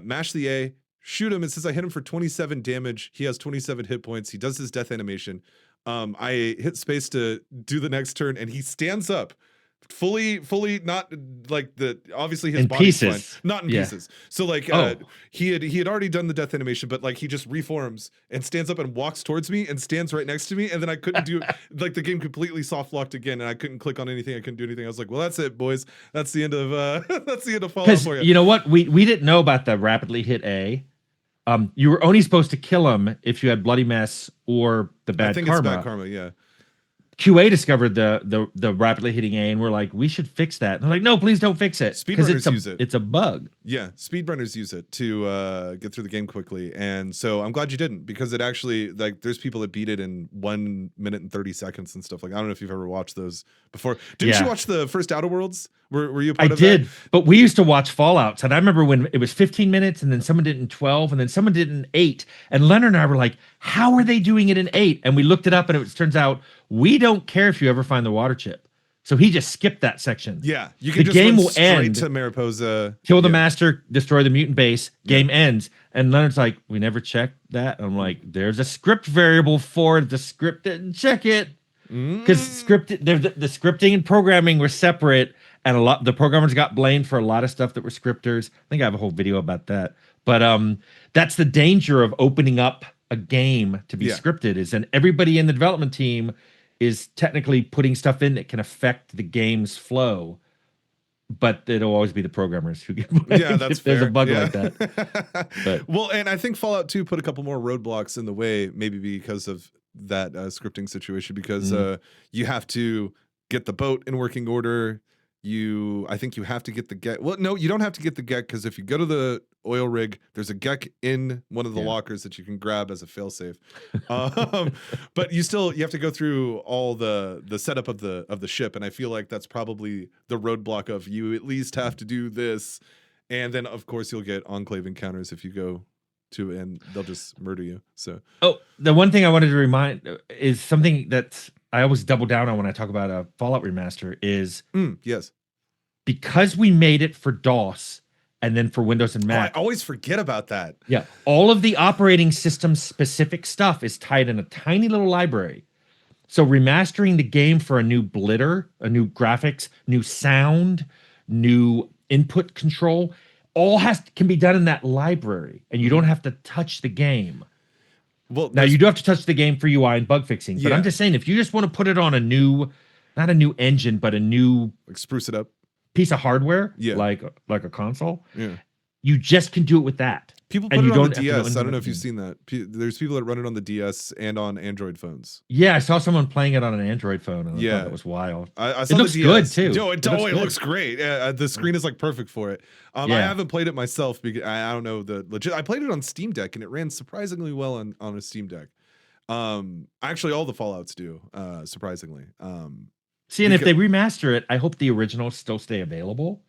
Mash the A. Shoot him. It says I hit him for 27 damage. He has 27 hit points. He does his death animation. I hit space to do the next turn, and he stands up, fully not like the obviously his In body's fine, pieces. not in Yeah. pieces. So like Oh. he had already done the death animation, but like he just reforms and stands up and walks towards me and stands right next to me, and then I couldn't do like the game completely soft locked again, and I couldn't click on anything, I couldn't do anything. I was like, well, that's it, boys. That's the end of that's the end of Fallout Because for you. you know what? We didn't know about the rapidly hit A. You were only supposed to kill him if you had bloody mess or the bad I think karma. it's bad karma, yeah. QA discovered the rapidly hitting A, and we're like, we should fix that. And they're like, no, please don't fix it, because Speedrunners use it. It's a bug. Yeah, speedrunners use it to get through the game quickly, and so I'm glad you didn't, because it actually, like, there's people that beat it in 1 minute and 30 seconds and stuff. Like, I don't know if you've ever watched those before. Didn't you watch the first Outer Worlds? Were you a part of that? I did, but we used to watch Fallouts, and I remember when it was 15 minutes, and then someone did it in 12, and then someone did it in 8, and Leonard and I were like, how are they doing it in 8? And we looked it up, and it turns out we don't care if you ever find the water chip. So he just skipped that section. Yeah, you can the just game run will straight end, to Mariposa, kill the master, destroy the mutant base, game ends. And Leonard's like, we never checked that. And I'm like, there's a script variable for it. The script didn't check it. Because the scripting and programming were separate, and the programmers got blamed for a lot of stuff that were scripters. I think I have a whole video about that. But that's the danger of opening up a game to be scripted, is then everybody in the development team is technically putting stuff in that can affect the game's flow, but it'll always be the programmers who get blamed that's if there's fair. a bug like that. But, well, and I think Fallout 2 put a couple more roadblocks in the way, maybe because of that scripting situation, because you have to get the boat in working order. I think you have to get the GECK. Well, no, you don't have to get the GECK, because if you go to the oil rig, there's a GECK in one of the lockers that you can grab as a failsafe. But you have to go through all the setup of the ship, and I feel like that's probably the roadblock of you at least have to do this, and then of course you'll get Enclave encounters if you go to, and they'll just murder you. So the one thing I wanted to remind is something that I always double down on when I talk about a Fallout remaster is yes, because we made it for DOS and then for Windows and Mac. I always forget about that. Yeah, all of the operating system specific stuff is tied in a tiny little library. So remastering the game for a new blitter, a new graphics, new sound, new input control, all can be done in that library, and you don't have to touch the game. Well, now you do have to touch the game for UI and bug fixing, but I'm just saying, if you just want to put it on a new, not a new engine, but a new, like, spruce it up piece of hardware, like a console, yeah, you just can do it with that. People put it on the DS. I don't know if you've seen that. There's people that run it on the DS and on Android phones. Yeah, I saw someone playing it on an Android phone, and I thought it was wild. I saw it looks the good DS. too. No, it looks great. The screen is like perfect for it. I haven't played it myself because I don't know the legit. I played it on Steam Deck, and it ran surprisingly well on a Steam Deck. Actually, all the Fallouts do, surprisingly. See, and if they remaster it, I hope the originals still stay available.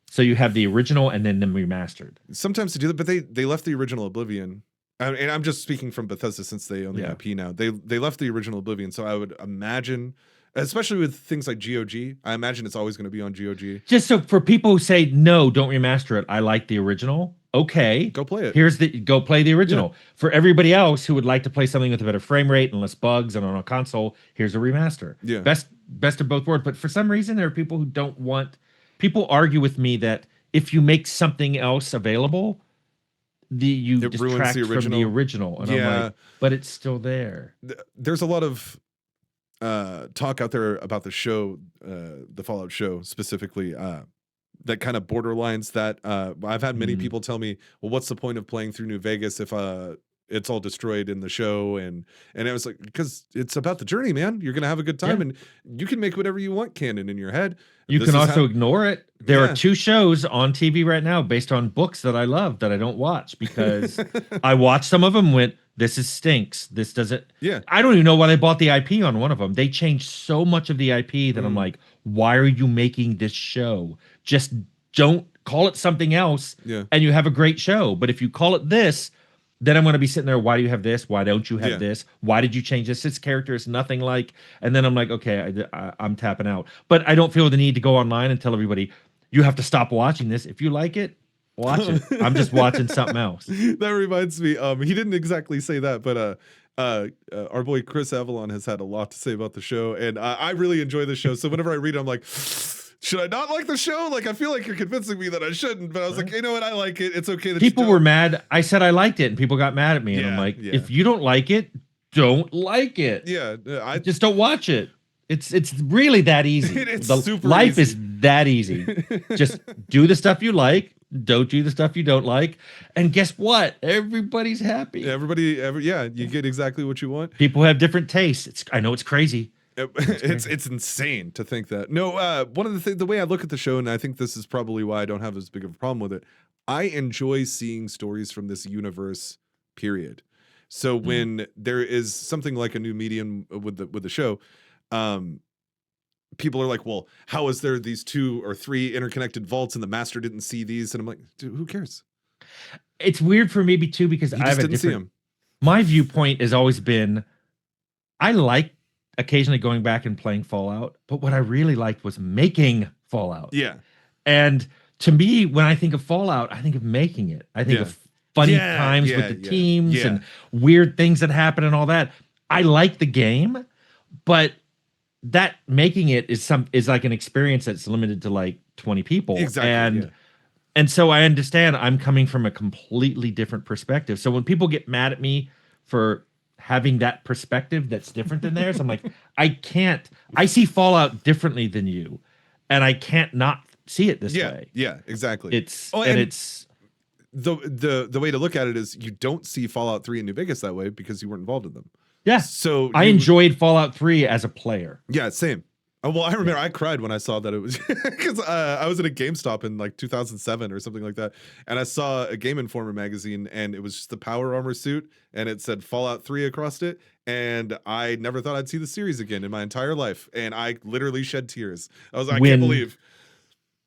So you have the original and then them remastered. Sometimes they do that, but they left the original Oblivion. And I'm just speaking from Bethesda, since they own the IP now. They left the original Oblivion, so I would imagine, especially with things like GOG, I imagine it's always going to be on GOG. Just so for people who say no, don't remaster it, I like the original. Okay, go play it. Go play the original. Yeah. For everybody else who would like to play something with a better frame rate and less bugs and on a console, here's a remaster. Yeah, best of both worlds. But for some reason, there are people who don't want. People argue with me that if you make something else available, you detract from the original. And I'm like, but it's still there. There's a lot of talk out there about the show, the Fallout show specifically, that kind of borderlines that. I've had many people tell me, well, what's the point of playing through New Vegas if it's all destroyed in the show? And I was like, because it's about the journey, man. You're gonna have a good time, and you can make whatever you want canon in your head. You can also ignore it. There are 2 shows on TV right now based on books that I love that I don't watch, because I watched some of them, went, this stinks. This doesn't. Yeah. I don't even know why they bought the IP on one of them. They changed so much of the IP that I'm like, why are you making this show? Just don't call it something else, and you have a great show. But if you call it this, then I'm going to be sitting there, why do you have this? Why don't you have this? Why did you change this? This character is nothing like... And then I'm like, okay, I'm tapping out. But I don't feel the need to go online and tell everybody, you have to stop watching this. If you like it, watch it. I'm just watching something else. That reminds me, he didn't exactly say that, but Our boy Chris Avalon has had a lot to say about the show, and I really enjoy the show. So whenever I read it, I'm like, should I not like the show? Like, I feel like you're convincing me that I shouldn't, but I was like, you know what? I like it. It's okay that people were mad. I said I liked it, and people got mad at me. And I'm like, if you don't like it, don't like it. Yeah, I just don't watch it. It's really that easy. It's the super life easy. is that easy. Just do the stuff you like. Don't do the stuff you don't like. And guess what? Everybody's happy. You get exactly what you want. People have different tastes. I know it's crazy. It's insane to think that. No, one of the things, the way I look at the show, and I think this is probably why I don't have as big of a problem with it, I enjoy seeing stories from this universe, period. So when there is something like a new medium with the show, people are like, well, how is there these 2 or 3 interconnected vaults and the master didn't see these? And I'm like, dude, who cares? It's weird for me too, because I have a different, my viewpoint has always been, I like occasionally going back and playing Fallout, but what I really liked was making Fallout. Yeah. And to me, when I think of Fallout, I think of making it. I think of funny times with the teams and weird things that happen and all that. I like the game, but that making it is like an experience that's limited to like 20 people. Exactly. And so I understand I'm coming from a completely different perspective. So when people get mad at me for having that perspective that's different than theirs, I'm like, I see Fallout differently than you, and I can't not see it this way. Yeah, exactly. It's the way to look at it is you don't see Fallout 3 in New Vegas that way because you weren't involved in them. Yeah. So I enjoyed Fallout 3 as a player. Yeah, same. Well, I remember I cried when I saw that it was because I was at a GameStop in like 2007 or something like that, and I saw a Game Informer magazine, and it was just the power armor suit, and it said Fallout 3 across it, and I never thought I'd see the series again in my entire life, and I literally shed tears. I was like, I can't believe.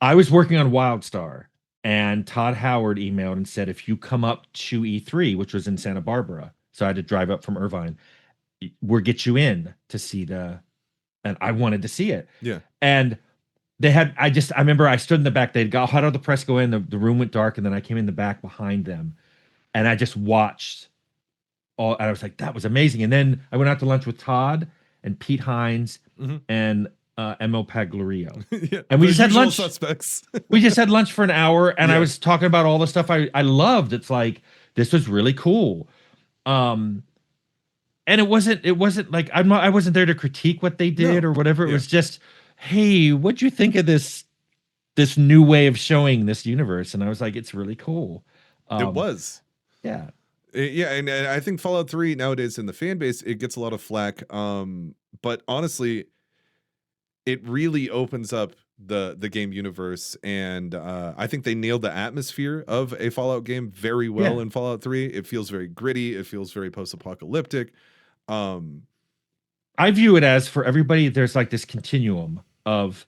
I was working on WildStar, and Todd Howard emailed and said, if you come up to E3, which was in Santa Barbara, so I had to drive up from Irvine, we'll get you in to see and I wanted to see it. Yeah. And they had, I remember I stood in the back, they'd got, how did the press go in? The room went dark, and then I came in the back behind them, and I just watched all, and I was like, that was amazing. And then I went out to lunch with Todd and Pete Hines and Emil Paglario. And we just had lunch. Suspects. We just had lunch for an hour, and I was talking about all the stuff I loved. It's like, this was really cool. And it wasn't like I wasn't there to critique what they did or whatever. It was just, hey, what'd you think of this new way of showing this universe? And I was like, it's really cool. It was. Yeah. Yeah, and I think Fallout 3 nowadays in the fan base, it gets a lot of flack. But honestly, it really opens up the game universe, and I think they nailed the atmosphere of a Fallout game very well in Fallout 3. It feels very gritty. It feels very post-apocalyptic. I view it as, for everybody, there's like this continuum of,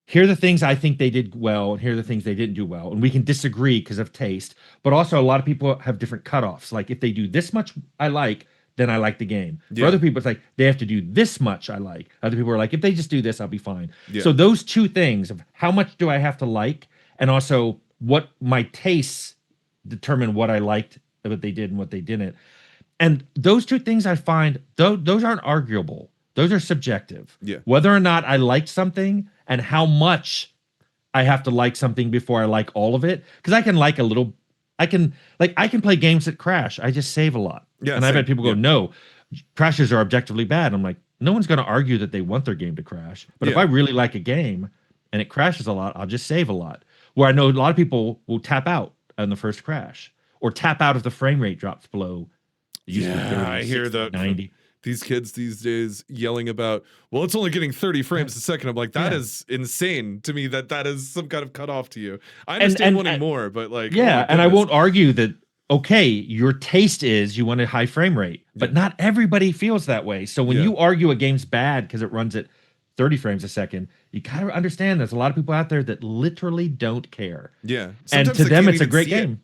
here are the things I think they did well, and here are the things they didn't do well. And we can disagree because of taste, but also a lot of people have different cutoffs. Like, if they do this much I like, then I like the game. For other people, it's like, they have to do this much I like. Other people are like, if they just do this, I'll be fine. So those two things of how much do I have to like, and also what my tastes determine what I liked, what they did and what they didn't. And those two things, I find, those aren't arguable. Those are subjective. Yeah. Whether or not I liked something and how much I have to like something before I like all of it. Because I can like a little, I can play games that crash. I just save a lot. Yeah, and I've had people go, no, crashes are objectively bad. I'm like, no one's going to argue that they want their game to crash. But if I really like a game and it crashes a lot, I'll just save a lot. Where I know a lot of people will tap out on the first crash, or tap out if the frame rate drops below. I hear 90. These kids these days yelling about, well, it's only getting 30 frames a second. I'm like, that is insane to me, that is some kind of cutoff to you. I understand wanting more, but like, and I won't argue that, okay, your taste is you want a high frame rate, but not everybody feels that way. So when you argue a game's bad because it runs at 30 frames a second, you gotta understand there's a lot of people out there that literally don't care. Yeah. And to them, it's a great game.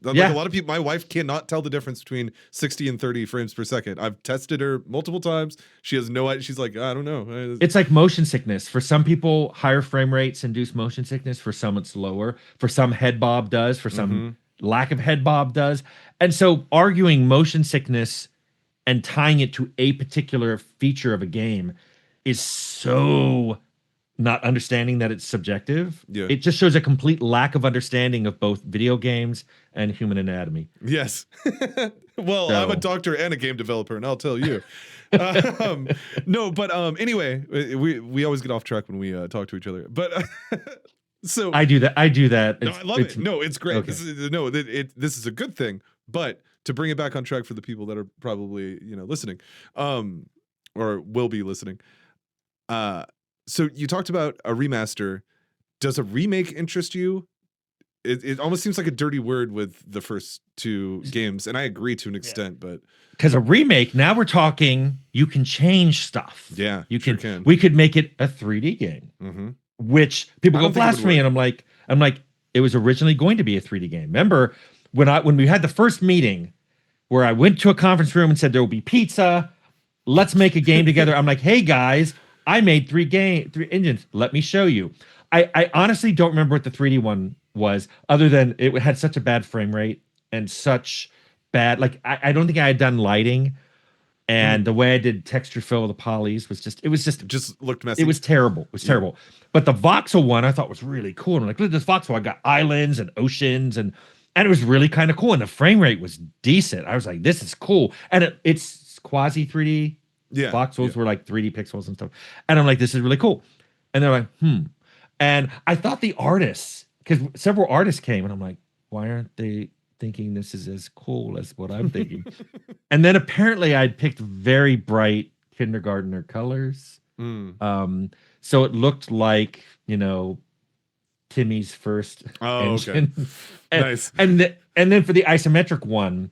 Like a lot of people, my wife cannot tell the difference between 60 and 30 frames per second. I've tested her multiple times. She has no idea. She's like, I don't know. It's like motion sickness. For some people, higher frame rates induce motion sickness. For some, it's lower. For some, head bob does. For some, lack of head bob does. And so arguing motion sickness and tying it to a particular feature of a game is so not understanding that it's subjective. Yeah. It just shows a complete lack of understanding of both video games and human anatomy. Yes. Well, So- I'm a doctor and a game developer, and I'll tell you. No, but anyway, we always get off track when we talk to each other. But so I do that. no, I love it. No, it's great. Okay. This is a good thing. But to bring it back on track for the people that are probably listening, or will be listening, so you talked about a remaster. Does a remake interest you? It almost seems like a dirty word with the first two games, and I agree to an extent, but because a remake, now we're talking, you can change stuff. yeah, you sure can. We could make it a 3D game, Mm-hmm. which people I go don't think it would blasphemy, and I'm like, it was originally going to be a 3D game. Remember when we had the first meeting where I went to a conference room and said there will be pizza, let's make a game together. I'm like, hey guys, I made three engines. Let me show you. I honestly don't remember what the 3D one was, other than it had such a bad frame rate and such bad, like I don't think I had done lighting, and the way I did texture fill of the polys was just looked messy. it was terrible. It was terrible. But the voxel one I thought was really cool. And I'm like, look at this voxel. I got islands and oceans and it was really kind of cool. And the frame rate was decent. I was like, this is cool. And it's quasi 3D. Yeah. Voxels were like 3D pixels and stuff. And I'm like, this is really cool. And they're like, And I thought the artists, because several artists came, and I'm like, why aren't they thinking this is as cool as what I'm thinking? And then apparently I'd picked very bright kindergartner colors. So it looked like, Timmy's first engine. Okay. And, Nice. And then for the isometric one,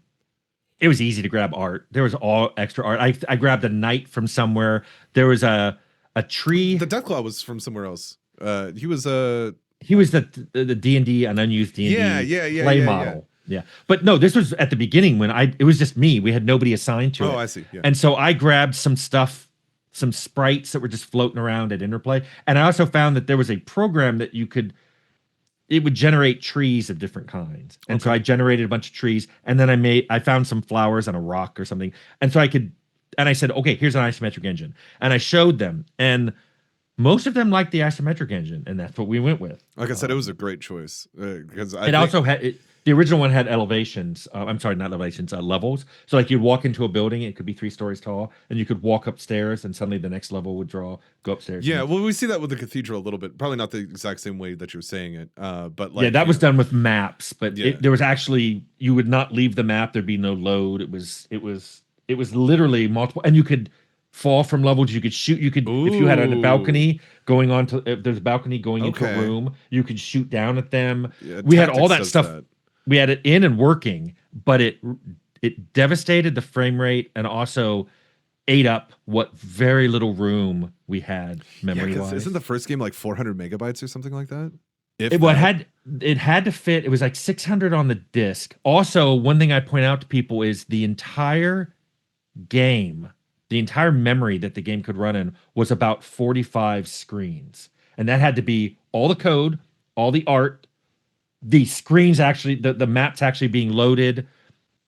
it was easy to grab art. There was all extra art. I grabbed a knight from somewhere. There was a tree. The Deathclaw was from somewhere else. He was the D&D, an unused D&D play model. Yeah. But no, this was at the beginning when it was just me. We had nobody assigned to it. Oh, I see. Yeah. And so I grabbed some stuff, some sprites that were just floating around at Interplay. And I also found that there was a program that it would generate trees of different kinds. And so I generated a bunch of trees, and then I found some flowers on a rock or something. And so I said, okay, here's an isometric engine. And I showed them, and most of them liked the isometric engine, and that's what we went with. Like I said, it was a great choice because also had the original one had elevations. I'm sorry, not elevations, levels. So like you'd walk into a building, it could be 3 stories tall, and you could walk upstairs, and suddenly the next level would go upstairs. Yeah, well, we see that with the cathedral a little bit. Probably not the exact same way that you're saying it, but like that was done with maps. But there was actually, you would not leave the map. There'd be no load. It was literally multiple, and you could fall from levels. You could shoot. You could if you had a balcony going on to, if there's a balcony going into a room, you could shoot down at them. Yeah, we had all that stuff. That. We had it in and working, but it devastated the frame rate and also ate up what very little room we had memory-wise. Isn't the first game like 400 megabytes or something like that? It had to fit. It was like 600 on the disc. Also, one thing I point out to people is the entire game, the entire memory that the game could run in was about 45 screens. And that had to be all the code, all the art, the screens actually, the maps actually being loaded,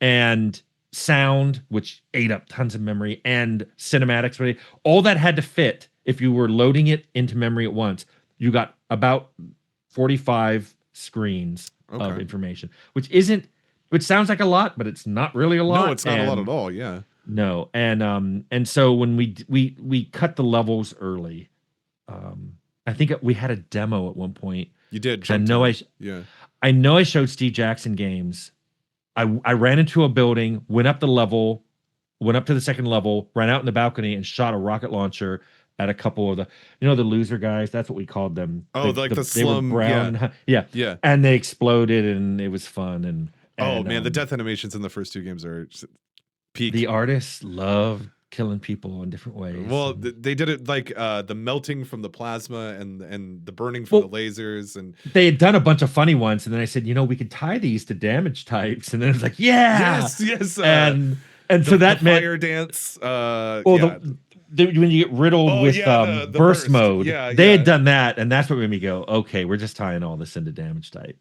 and sound, which ate up tons of memory, and cinematics. All that had to fit. If you were loading it into memory at once, you got about 45 screens of information, which sounds like a lot, but it's not really a lot. No, it's not a lot at all. Yeah. No, and so when we cut the levels early, I think we had a demo at one point. You did. I know I showed Steve Jackson games. I ran into a building, went up to the second level, ran out in the balcony, and shot a rocket launcher at a couple of the loser guys. That's what we called them. Oh, the slum. They were brown. Yeah. And they exploded, and it was fun. And man, the death animations in the first 2 games are peak. The artists love killing people in different ways. Well, they did it like the melting from the plasma and the burning from the lasers, and they had done a bunch of funny ones, and then I said, we could tie these to damage types, and then it was like, yes, and so that meant fire dance. When you get riddled with the burst mode, they had done that, and that's what made me go, okay, we're just tying all this into damage type.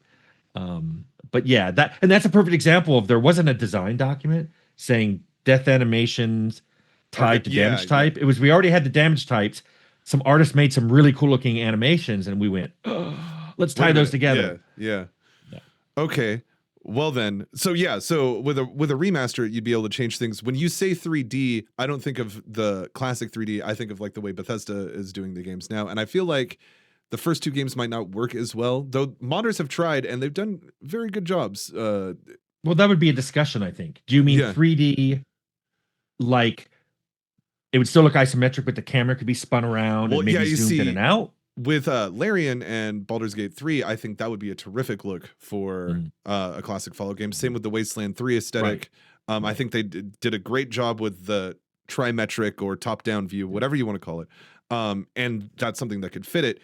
But yeah, that's a perfect example of there wasn't a design document saying death animations tied to damage yeah. type. It was we already had the damage types. Some artists made some really cool looking animations, and we went, oh, let's tie those together. Yeah. Yeah. Okay. Well then, so with a remaster, you'd be able to change things. When you say 3D, I don't think of the classic 3D. I think of like the way Bethesda is doing the games now, and I feel like the first two games might not work as well. Though modders have tried, and they've done very good jobs. Well, that would be a discussion, I think. Do you mean 3D, like it would still look isometric, but the camera could be spun around and maybe zoomed in and out? With Larian and Baldur's Gate 3, I think that would be a terrific look for a classic Fallout game. Same with the Wasteland 3 aesthetic. Right. I think they did a great job with the trimetric or top-down view, whatever you want to call it. And that's something that could fit it.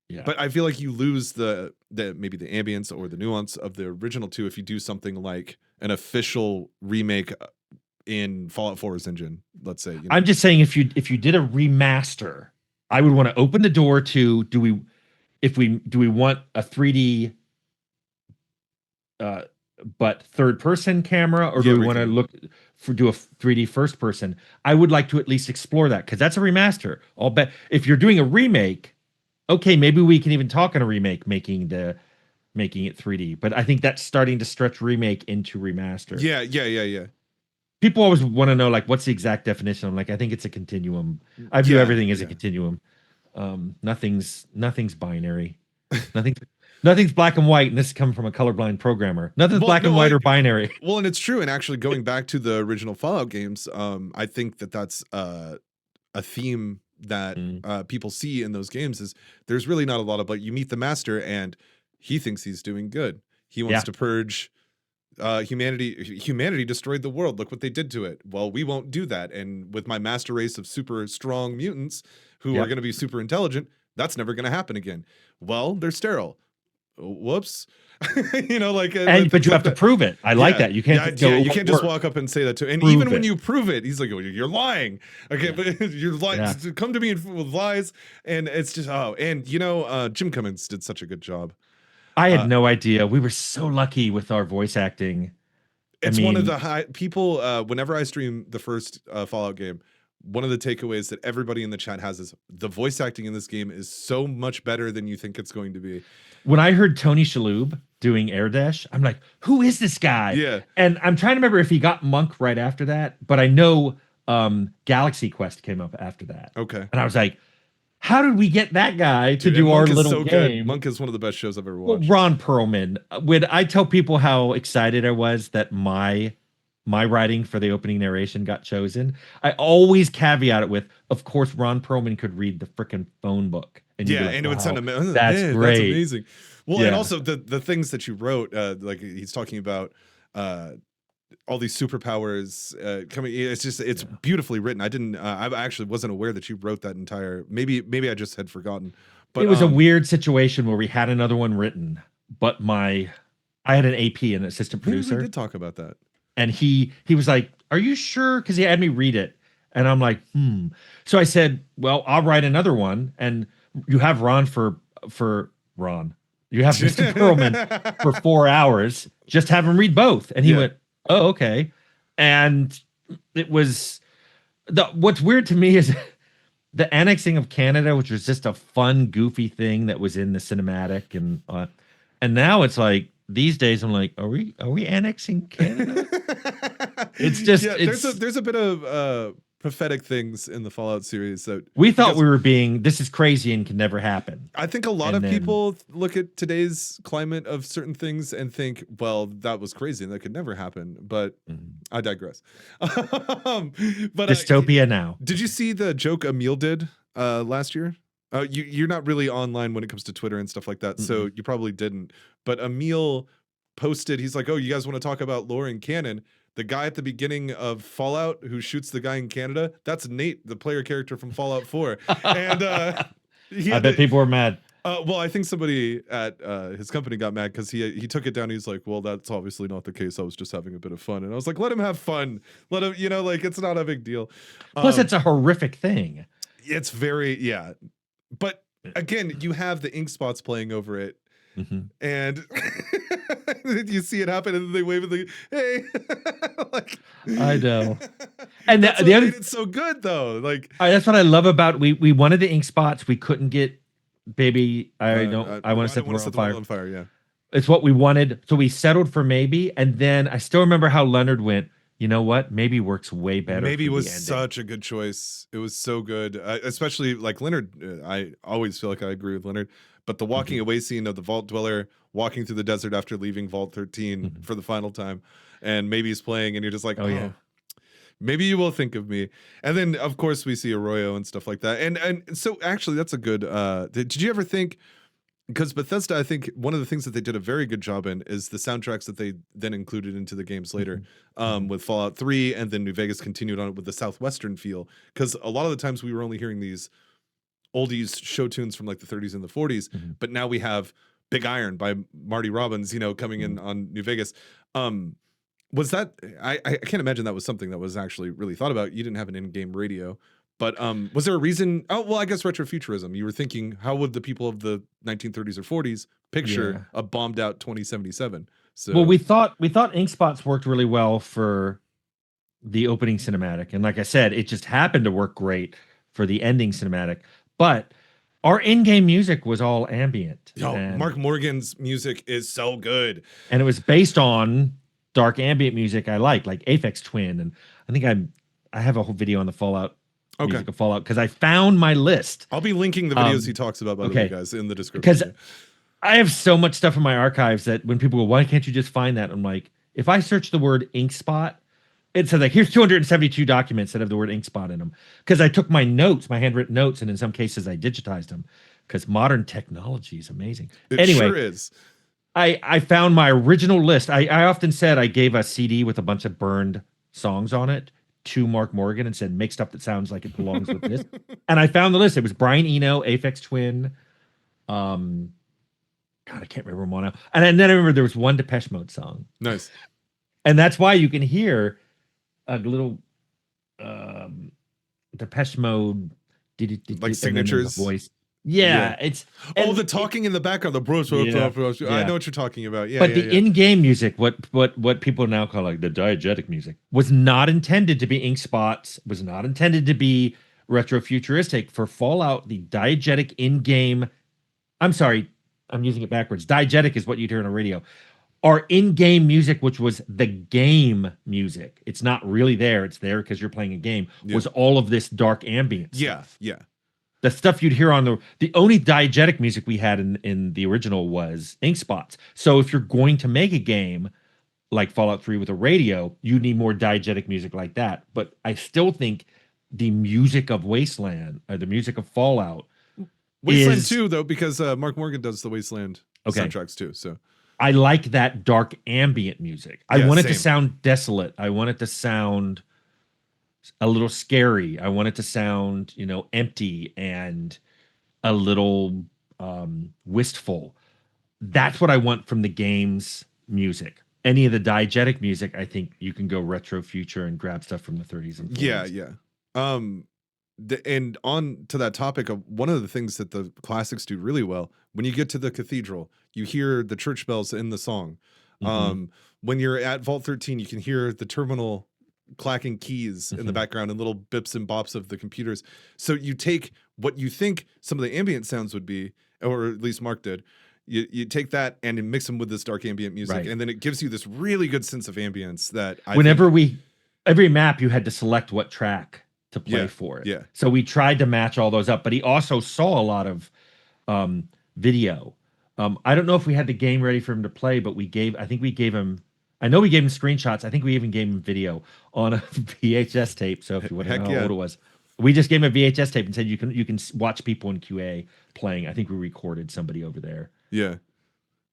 Yeah. But I feel like you lose the maybe the ambience or the nuance of the original two if you do something like an official remake in Fallout 4's engine, let's say. I'm just saying if you did a remaster, I would want to open the door to do we want a 3D but third person camera, or do we want to do a 3D first person? I would like to at least explore that, because that's a remaster. I'll bet if you're doing a remake, okay, maybe we can even talk on a remake making it 3D. But I think that's starting to stretch remake into remaster. Yeah. People always want to know, like, what's the exact definition? I'm like, I think it's a continuum. I view everything as a continuum. Nothing's binary. Nothing's black and white, and this is coming from a colorblind programmer. Nothing's black and white or binary. Well, and it's true. And actually, going back to the original Fallout games, I think that's a theme that people see in those games is there's really not a lot of, like, you meet the master and he thinks he's doing good. He wants to purge humanity destroyed the world. Look what they did to it. Well, we won't do that. And with my master race of super strong mutants who are going to be super intelligent, that's never going to happen again. Well, they're sterile. Whoops. But you have to prove it. I like that. You can't you can't just walk up and say that to, and even when you prove it, he's like, oh, you're lying. Okay, but you're lying. Come to me with lies, and it's just Jim Cummins did such a good job. I had no idea. We were so lucky with our voice acting. It's one of the high people. Whenever I stream the first Fallout game, one of the takeaways that everybody in the chat has is the voice acting in this game is so much better than you think it's going to be. When I heard Tony Shalhoub doing Air Dash, I'm like, who is this guy? Yeah. And I'm trying to remember if he got Monk right after that, but I know Galaxy Quest came up after that. Okay. And I was like, how did we get that guy to do our little game? Good. Monk is one of the best shows I've ever watched. Well, Ron Perlman. When I tell people how excited I was that my writing for the opening narration got chosen, I always caveat it with, of course, Ron Perlman could read the freaking phone book. And and it would sound amazing. That's great. That's amazing. Well, and also the things that you wrote, like he's talking about all these superpowers coming. It's beautifully written. I actually wasn't aware that you wrote that entire. Maybe I just had forgotten. But it was a weird situation where we had another one written, but I had an AP, an assistant producer. We did talk about that. And he was like, "Are you sure?" Because he had me read it, and I'm like, So I said, "Well, I'll write another one, and you have Ron for Ron. You have Mr. Perlman for 4 hours. Just have him read both." And he went, "Oh, okay." And it was what's weird to me is the annexing of Canada, which was just a fun, goofy thing that was in the cinematic, and now it's like these days I'm like, are we annexing Canada? It's just there's a bit of prophetic things in the Fallout series that we thought we were being, this is crazy and can never happen. I think a lot of people look at today's climate of certain things and think, well, that was crazy and that could never happen. But I digress. But dystopia now. Did you see the joke Emil did last year? You're not really online when it comes to Twitter and stuff like that, so you probably didn't. But Emil posted, he's like, "Oh, you guys want to talk about lore and canon?" The guy at the beginning of Fallout who shoots the guy in Canada, that's Nate, the player character from Fallout 4. And I bet people were mad. Well, I think somebody at his company got mad because he took it down. He's like, "Well, that's obviously not the case. I was just having a bit of fun." And I was like, "Let him have fun. Let him, it's not a big deal." Plus, it's a horrific thing. It's very, But again, you have the ink spots playing over it. and you see it happen, and then they wave and they, hey, like, I know. And that's the what other, made it so good, though. Like, that's what I love about we wanted the ink spots. We couldn't get baby. I want to set the world on fire. Yeah. It's what we wanted. So we settled for maybe. And then I still remember how Leonard went, you know what? Maybe works way better. Maybe for was the ending. such a good choice. It was so good. Especially like Leonard. I always feel like I agree with Leonard. But the walking away scene of the Vault Dweller walking through the desert after leaving Vault 13 for the final time. And maybe he's playing and you're just like, oh, yeah. Maybe you will think of me. And then, of course, we see Arroyo and stuff like that. And so actually, that's a good... did you ever think... Because Bethesda, I think one of the things that they did a very good job in is the soundtracks that they then included into the games later, with Fallout 3, and then New Vegas continued on it with the Southwestern feel. Because a lot of the times we were only hearing these oldies show tunes from like the 30s and the 40s, but now we have Big Iron by Marty Robbins, coming in on New Vegas. Was that... I can't imagine that was something that was actually really thought about. You didn't have an in-game radio. But was there a reason? Oh, well, I guess retrofuturism. You were thinking, how would the people of the 1930s or 40s picture a bombed out 2077? So, well, we thought ink spots worked really well for the opening cinematic, and like I said, it just happened to work great for the ending cinematic. But our in-game music was all ambient. Mark Morgan's music is so good, and it was based on dark ambient music I like Aphex Twin, and I think I have a whole video on the Fallout. Music of Fallout, because I found my list. I'll be linking the videos he talks about, by the way, guys, in the description. Because I have so much stuff in my archives that when people go, why can't you just find that? I'm like, if I search the word ink spot, it says like, here's 272 documents that have the word ink spot in them. Because I took my notes, my handwritten notes, and in some cases I digitized them. Because modern technology is amazing. It sure is. I found my original list. I often said I gave a CD with a bunch of burned songs on it to Mark Morgan and said, make stuff that sounds like it belongs with this. And I found the list. It was Brian Eno, Aphex Twin. God, I can't remember them all now. And then I remember there was one Depeche Mode song. Nice. And that's why you can hear a little Depeche Mode like signatures voice. Yeah, it's the talking in the background, the bros. I know what you're talking about. Yeah, but the in-game music, what people now call like the diegetic music, was not intended to be ink spots. Was not intended to be retrofuturistic. For Fallout, the diegetic in-game. I'm sorry, I'm using it backwards. Diegetic is what you'd hear on a radio. Our in-game music, which was the game music, it's not really there. It's there because you're playing a game. Was all of this dark ambient stuff. Yeah. The stuff you'd hear on the only diegetic music we had in the original was ink spots. So if you're going to make a game like Fallout 3 with a radio, you need more diegetic music like that. But I still think the music of Wasteland, or the music of Fallout, Wasteland too, though, because Mark Morgan does the Wasteland soundtracks too. So I like that dark ambient music. I want it to sound desolate. I want it to sound a little scary. I want it to sound, empty and a little wistful. That's what I want from the game's music. Any of the diegetic music, I think you can go retro future and grab stuff from the 30s and 40s. Yeah. And on to that topic of one of the things that the classics do really well, when you get to the cathedral, you hear the church bells in the song. When you're at Vault 13, you can hear the terminal clacking keys in the background and little bips and bops of the computers. So you take what you think some of the ambient sounds would be, or at least Mark did. You take that and you mix them with this dark ambient music, and then it gives you this really good sense of ambience that every map you had to select what track to play for it. Yeah. So we tried to match all those up, but he also saw a lot of video. I don't know if we had the game ready for him to play, but I know we gave him screenshots. I think we even gave him video on a VHS tape. So if you want to know how old it was, we just gave him a VHS tape and said you can watch people in QA playing. I think we recorded somebody over there. Yeah.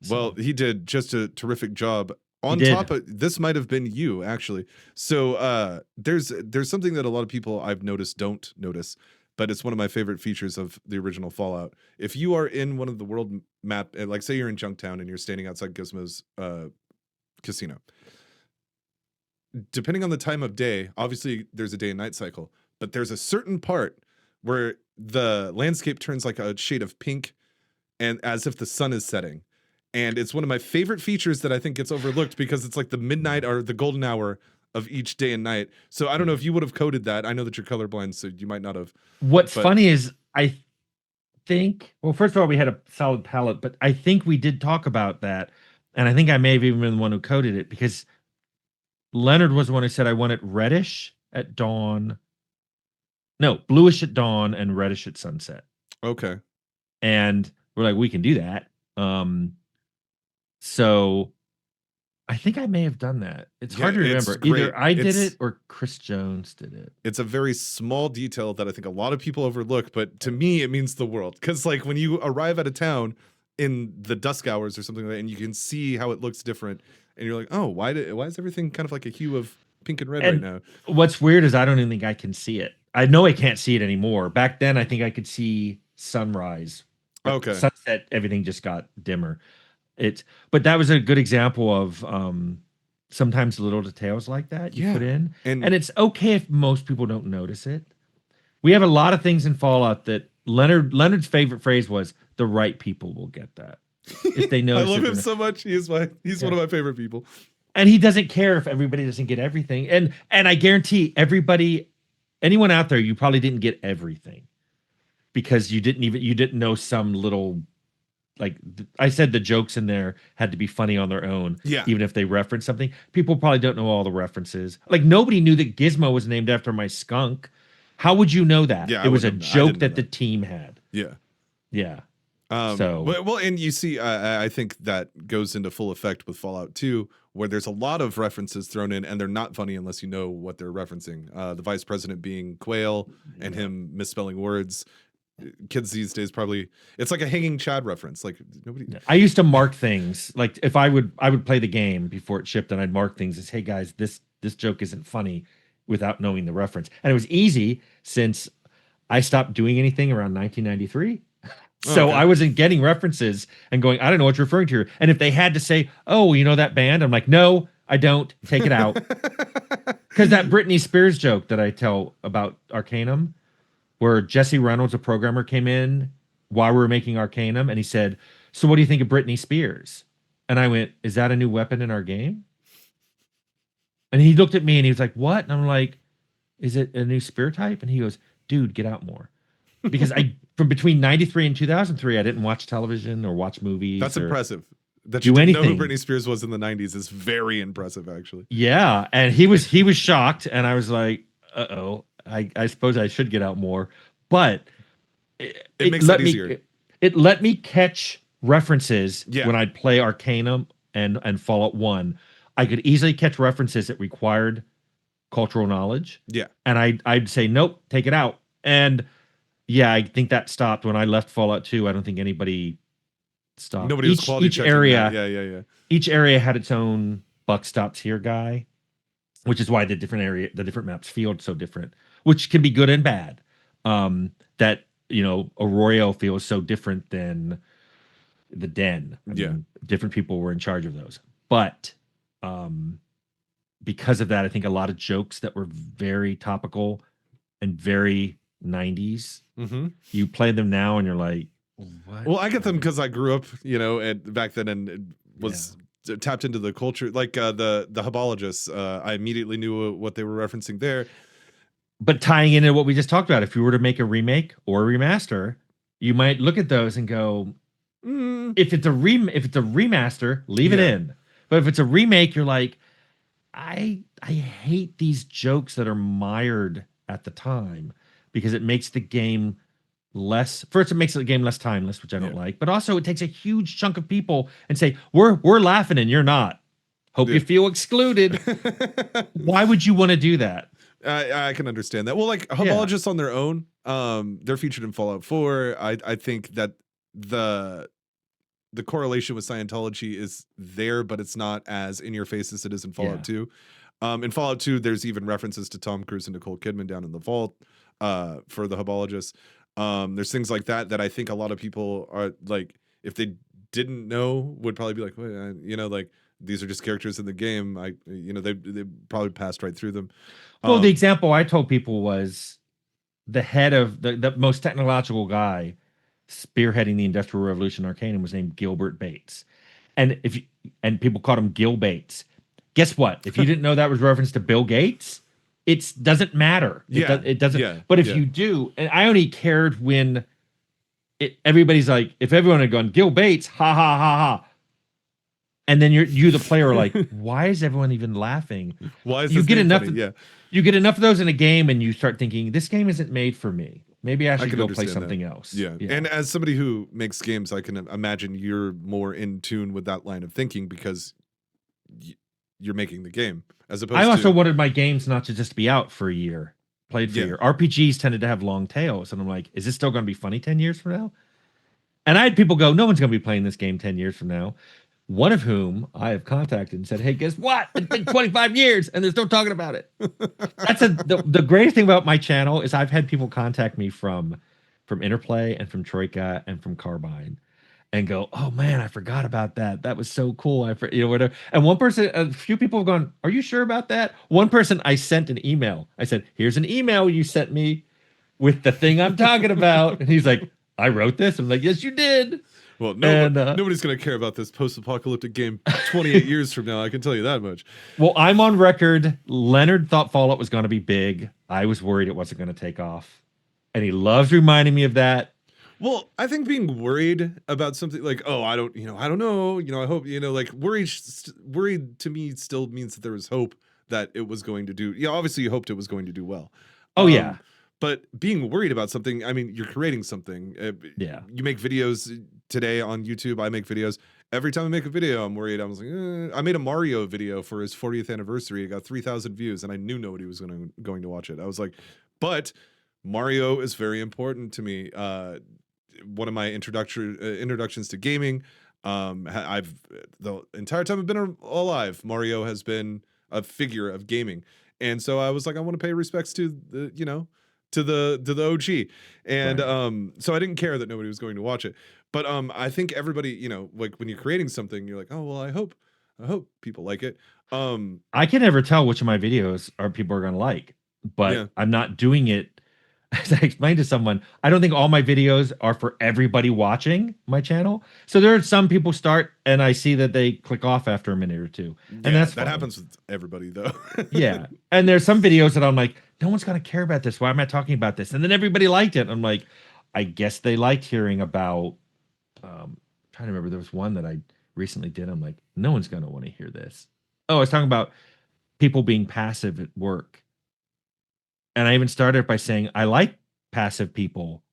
Well, he did just a terrific job. On top of this, might have been you actually. So there's something that a lot of people I've noticed don't notice, but it's one of my favorite features of the original Fallout. If you are in one of the world map, like say you're in Junktown and you're standing outside Gizmo's casino, depending on the time of day, obviously there's a day and night cycle, but there's a certain part where the landscape turns like a shade of pink, and as if the sun is setting, and it's one of my favorite features that I think gets overlooked because it's like the midnight or the golden hour of each day and night. So I don't know if you would have coded that. I know that you're colorblind, so you might not have. What's funny is I think, well, first of all, we had a solid palette, but I think we did talk about that. And I think I may have even been the one who coded it because Leonard was the one who said I want it reddish at dawn. No, bluish at dawn and reddish at sunset. Okay. And we're like, we can do that. So I think I may have done that. It's hard to remember. Either I did it or Chris Jones did it. It's a very small detail that I think a lot of people overlook, but to me, it means the world. Because like when you arrive at a town in the dusk hours or something like that, and you can see how it looks different, and you're like, oh, why is everything kind of like a hue of pink and red right now? What's weird is I don't even think I can see it. I know I can't see it anymore. Back then, I think I could see sunrise. Okay. Sunset, everything just got dimmer. But that was a good example of sometimes little details like that you put in. And it's okay if most people don't notice it. We have a lot of things in Fallout that Leonard's favorite phrase was, the right people will get that. If they notice I love him so much. He's one of my favorite people. And he doesn't care if everybody doesn't get everything. And I guarantee anyone out there, you probably didn't get everything because you didn't know some little, like I said, the jokes in there had to be funny on their own. Yeah. Even if they reference something, people probably don't know all the references. Like nobody knew that Gizmo was named after my skunk. How would you know that? Yeah, it was a joke that the team had. Yeah. Yeah. Well, and you see, I think that goes into full effect with Fallout 2, where there's a lot of references thrown in, and they're not funny unless you know what they're referencing. The vice president being Quail and him misspelling words. Kids these days probably, it's like a hanging Chad reference. Like nobody. I used to mark things. Like if I would play the game before it shipped, and I'd mark things as, hey guys, this joke isn't funny, without knowing the reference. And it was easy since I stopped doing anything around 1993. So okay. I wasn't getting references and going, I don't know what you're referring to. And if they had to say, oh, you know that band? I'm like, no, I don't. Take it out. Because that Britney Spears joke that I tell about Arcanum, where Jesse Reynolds, a programmer, came in while we were making Arcanum, and he said, so what do you think of Britney Spears? And I went, is that a new weapon in our game? And he looked at me and he was like, what? And I'm like, is it a new spear type? And he goes, dude, get out more. Because from between 93 and 2003, I didn't watch television or watch movies. That's impressive. That you didn't know who Britney Spears was in the 90s is very impressive, actually. Yeah. And he was shocked. And I was like, uh-oh, I suppose I should get out more. But it makes it easier. It let me catch references when I'd play Arcanum and Fallout 1. I could easily catch references that required cultural knowledge. Yeah. And I'd say, nope, take it out. And yeah, I think that stopped when I left Fallout 2. I don't think anybody stopped. Nobody was quality checking. Yeah. Each area had its own buck stops here guy, which is why the different maps feel so different, which can be good and bad. That, Arroyo feels so different than the Den. I mean, different people were in charge of those. But because of that, I think a lot of jokes that were very topical and very 90s, you play them now and you're like, what? Well, I get them because I grew up, back then and was tapped into the culture, like the Habologists. I immediately knew what they were referencing there. But tying into what we just talked about, if you were to make a remake or a remaster, you might look at those and go, if it's a remaster, leave it in. But if it's a remake, you're like, I hate these jokes that are mired at the time because it makes the game less. First, it makes the game less timeless, which I don't like. But also, it takes a huge chunk of people and say, we're laughing and you're not. Hope you feel excluded. Why would you want to do that? I can understand that. Well, like Habologists on their own, they're featured in Fallout 4. I think that the correlation with Scientology is there, but it's not as in your face as it is in Fallout 2. In Fallout 2, there's even references to Tom Cruise and Nicole Kidman down in the vault for the Habologists. There's things like that I think a lot of people are like, if they didn't know, would probably be like, well, like these are just characters in the game. They probably passed right through them. Well, the example I told people was the head of the most technological guy spearheading the Industrial Revolution Arcanum was named Gilbert Bates. And and people called him Gil Bates. Guess what? If you didn't know that was reference to Bill Gates, it doesn't matter. It doesn't. Yeah. But if you do, and I only cared when everybody's like, if everyone had gone Gil Bates, ha ha ha ha, and then you the player are like, why is everyone even laughing? Why is you this get name enough? funny? Yeah. You get enough of those in a game, and you start thinking, this game isn't made for me. Maybe I should can go play understand something that. else. Yeah. And as somebody who makes games, I can imagine you're more in tune with that line of thinking because you're making the game as opposed I also to wanted my games not to just be out for a year, played for a year. RPGs tended to have long tails, and I'm like, is this still going to be funny 10 years from now? And I had people go, no one's going to be playing this game 10 years from now. One of whom I have contacted and said, hey, guess what? It's been 25 years and they're still talking about it. That's the greatest thing about my channel is I've had people contact me from Interplay and from Troika and from Carbine and go, oh man, I forgot about that. That was so cool. Whatever. And one person, a few people have gone, are you sure about that? One person, I sent an email. I said, here's an email you sent me with the thing I'm talking about. And he's like, I wrote this. I'm like, yes, you did. Well, nobody's going to care about this post-apocalyptic game 28 years from now. I can tell you that much. Well, I'm on record. Leonard thought Fallout was going to be big. I was worried it wasn't going to take off. And he loves reminding me of that. Well, I think being worried about something like, oh, I don't know, I hope, like worried to me still means that there was hope that it was going to do. Yeah, obviously you hoped it was going to do well. Oh, yeah. But being worried about something, I mean, you're creating something. Yeah. You make videos today on YouTube. I make videos. Every time I make a video, I'm worried. I was like, I made a Mario video for his 40th anniversary. It got 3,000 views, and I knew nobody was going to watch it. I was like, but Mario is very important to me. One of my introductions to gaming. I've the entire time I've been alive, Mario has been a figure of gaming, and so I was like, I want to pay respects to the to the OG, and so I didn't care that nobody was going to watch it. But I think everybody, like when you're creating something, you're like, oh well, I hope people like it. I can never tell which of my videos people are going to like, but I'm not doing it. As I explained to someone, I don't think all my videos are for everybody watching my channel. So there are some people start and I see that they click off after a minute or two. And that happens with everybody though. Yeah. And there's some videos that I'm like, no one's going to care about this. Why am I talking about this? And then everybody liked it. I'm like, I guess they liked hearing about, trying to remember, there was one that I recently did. I'm like, no one's going to want to hear this. Oh, I was talking about people being passive at work. And I even started by saying, I like passive people.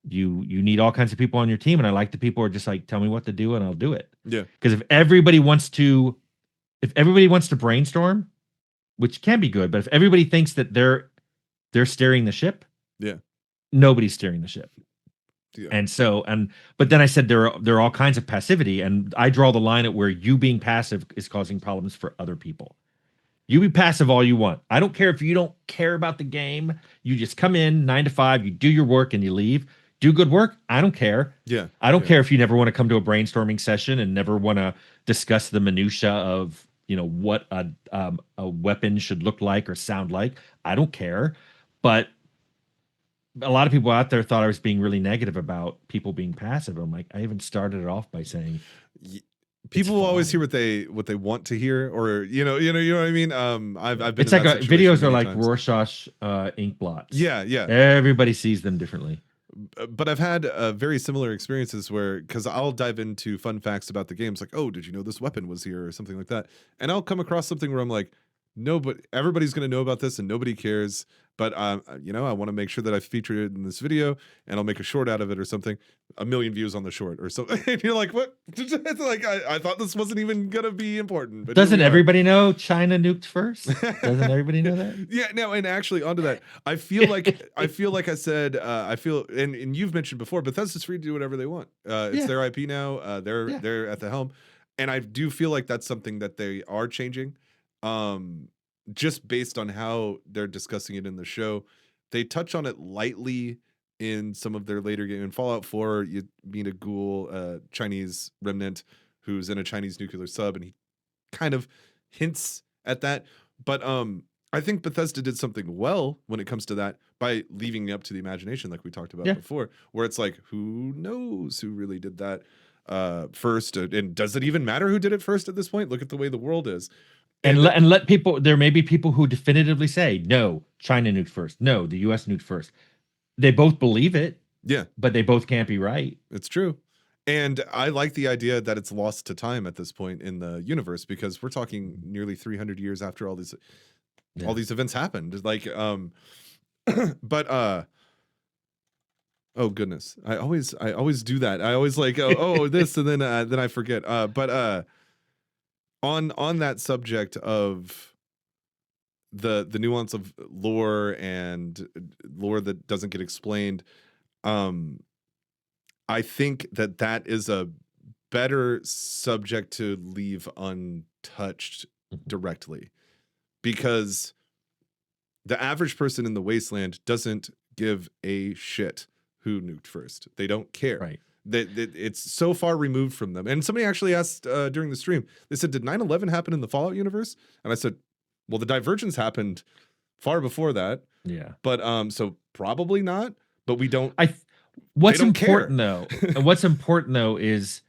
You need all kinds of people on your team. And I like the people who are just like, tell me what to do and I'll do it. Yeah. Because if everybody wants to brainstorm, which can be good, but if everybody thinks that they're steering the ship, nobody's steering the ship. Yeah. But then I said there are all kinds of passivity, and I draw the line at where you being passive is causing problems for other people. You be passive all you want. I don't care if you don't care about the game. You just come in 9 to 5, you do your work and you leave. Do good work. I don't care. Yeah. I don't care if you never want to come to a brainstorming session and never want to discuss the minutia of, what a weapon should look like or sound like. I don't care. But a lot of people out there thought I was being really negative about people being passive. I'm like, I even started it off by saying, people will always hear what they want to hear, or you know what I mean. I've been. It's like videos are like Rorschach ink blots. Yeah. Everybody sees them differently. But I've had very similar experiences where, because I'll dive into fun facts about the games, like, oh, did you know this weapon was here or something like that, and I'll come across something where I'm like, no, but everybody's going to know about this and nobody cares. But, I want to make sure that I feature it in this video, and I'll make a short out of it or something. 1 million views on the short or something. And you're like, what? It's like, I thought this wasn't even going to be important. But doesn't everybody know China nuked first? Doesn't everybody know that? Yeah, no, and actually onto that, I feel like I said, and you've mentioned before, Bethesda's free to do whatever they want. It's their IP now. They're at the helm. And I do feel like that's something that they are changing. Just based on how they're discussing it in the show. They touch on it lightly in some of their later games. In Fallout 4, you meet a ghoul, Chinese remnant, who's in a Chinese nuclear sub, and he kind of hints at that. But I think Bethesda did something well when it comes to that by leaving it up to the imagination, like we talked about before, where it's like, who knows who really did that? first, and does it even matter who did it first at this point? Look at the way the world is. And let people, there may be people who definitively say, no, China nuked first. No, the US nuked first. They both believe it. Yeah. But they both can't be right. It's true. And I like the idea that it's lost to time at this point in the universe, because we're talking nearly 300 years after all these events happened. Like, but oh goodness, I always do that. I always like this, and then I forget. But on that subject of the nuance of lore and lore that doesn't get explained, I think that is a better subject to leave untouched directly, because the average person in the wasteland doesn't give a shit who nuked first. They don't care. Right. It's so far removed from them. And somebody actually asked during the stream, they said, did 9/11 happen in the Fallout universe? And I said, well, the divergence happened far before that. Yeah. But so probably not, but we don't. What's important though, and what's important though is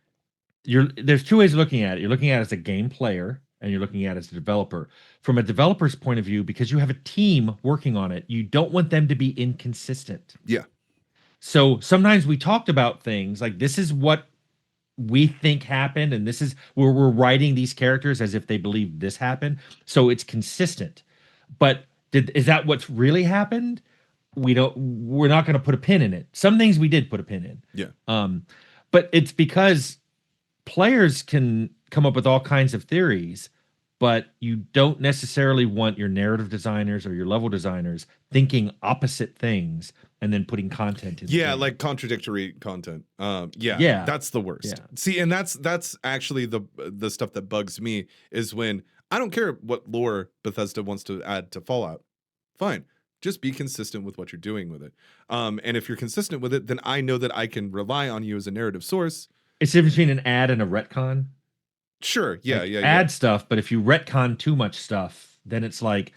there's two ways of looking at it. You're looking at it as a game player, and you're looking at it as a developer. From a developer's point of view, because you have a team working on it, you don't want them to be inconsistent. Yeah. So sometimes we talked about things like, this is what we think happened, and this is where we're writing these characters as if they believe this happened. So it's consistent. But is that what's really happened? We're not going to put a pin in it. Some things we did put a pin in. Yeah. But it's because players can come up with all kinds of theories, but you don't necessarily want your narrative designers or your level designers thinking opposite things and then putting content in. Yeah, like contradictory content. Yeah, that's the worst. Yeah. See, and that's actually the stuff that bugs me, is when I don't care what lore Bethesda wants to add to Fallout. Fine. Just be consistent with what you're doing with it. And if you're consistent with it, then I know that I can rely on you as a narrative source. It's the difference between an ad and a retcon. Sure. Yeah. Like, add stuff, but if you retcon too much stuff, then it's like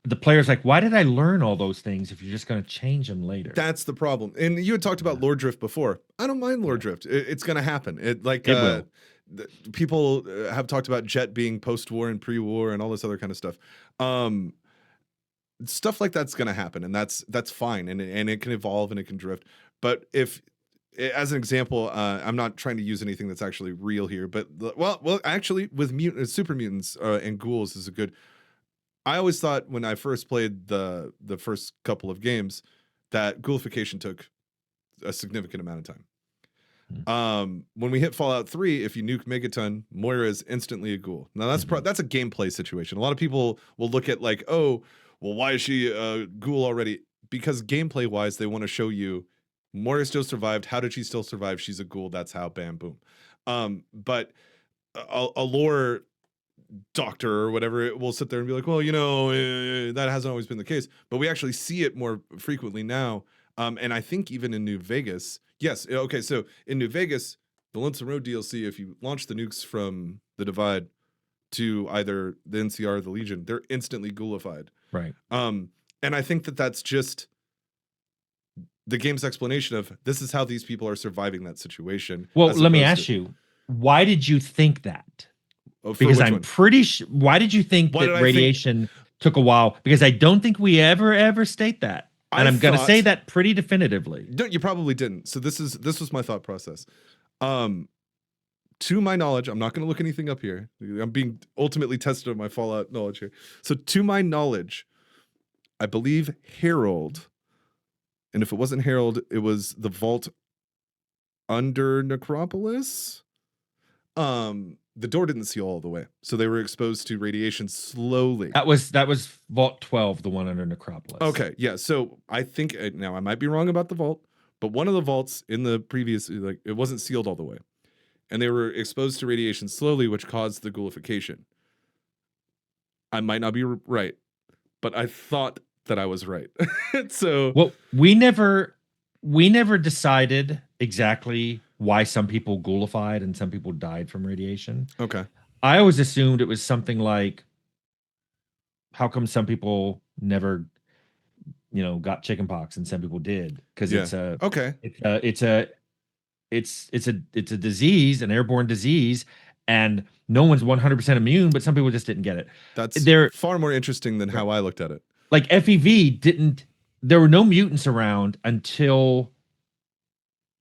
the player's like, why did I learn all those things if you're just going to change them later? That's the problem. And you had talked about lore drift before. I don't mind lore drift. It's going to happen. It will. People have talked about Jet being post-war and pre-war and all this other kind of stuff. Stuff like that's going to happen, and that's fine, and it can evolve and it can drift. But if, as an example, I'm not trying to use anything that's actually real here, but well, actually, with super mutants and ghouls is a good. I always thought when I first played the first couple of games that ghoulification took a significant amount of time. When we hit Fallout 3, if you nuke Megaton, Moira is instantly a ghoul. Now that's a gameplay situation. A lot of people will look at like, oh, well, why is she a ghoul already? Because gameplay wise, they want to show you Moira still survived. How did she still survive? She's a ghoul. That's how. Bam, boom. But a lore doctor or whatever, it will sit there and be like, well, that hasn't always been the case. But we actually see it more frequently now. And I think even in New Vegas, yes. Okay, so in New Vegas, the Lonesome Road DLC, if you launch the nukes from the Divide to either the NCR or the Legion, they're instantly ghoulified. Right. And I think that's just the game's explanation of this is how these people are surviving that situation. Well, let me ask you, why did you think that? Because I'm pretty sure. Why did you think that radiation took a while? Because I don't think we ever state that. And I'm going to say that pretty definitively. You probably didn't. So this was my thought process. To my knowledge, I'm not going to look anything up here. I'm being ultimately tested on my Fallout knowledge here. So to my knowledge, I believe Herald, and if it wasn't Herald, it was the vault under Necropolis. The door didn't seal all the way, so they were exposed to radiation slowly. That was Vault 12, the one under Necropolis. Okay, yeah. So I think now I might be wrong about the vault, but one of the vaults in the previous, like, it wasn't sealed all the way, and they were exposed to radiation slowly, which caused the ghoulification. I might not be right, but I thought that I was right. So, well, we never decided exactly why some people ghoulified and some people died from radiation. Okay. I always assumed it was something like, how come some people never, got chickenpox and some people did? Because it's a it's a disease, an airborne disease, and no one's 100% immune, but some people just didn't get it. That's There, far more interesting than how I looked at it. like FEV didn't. There were no mutants around until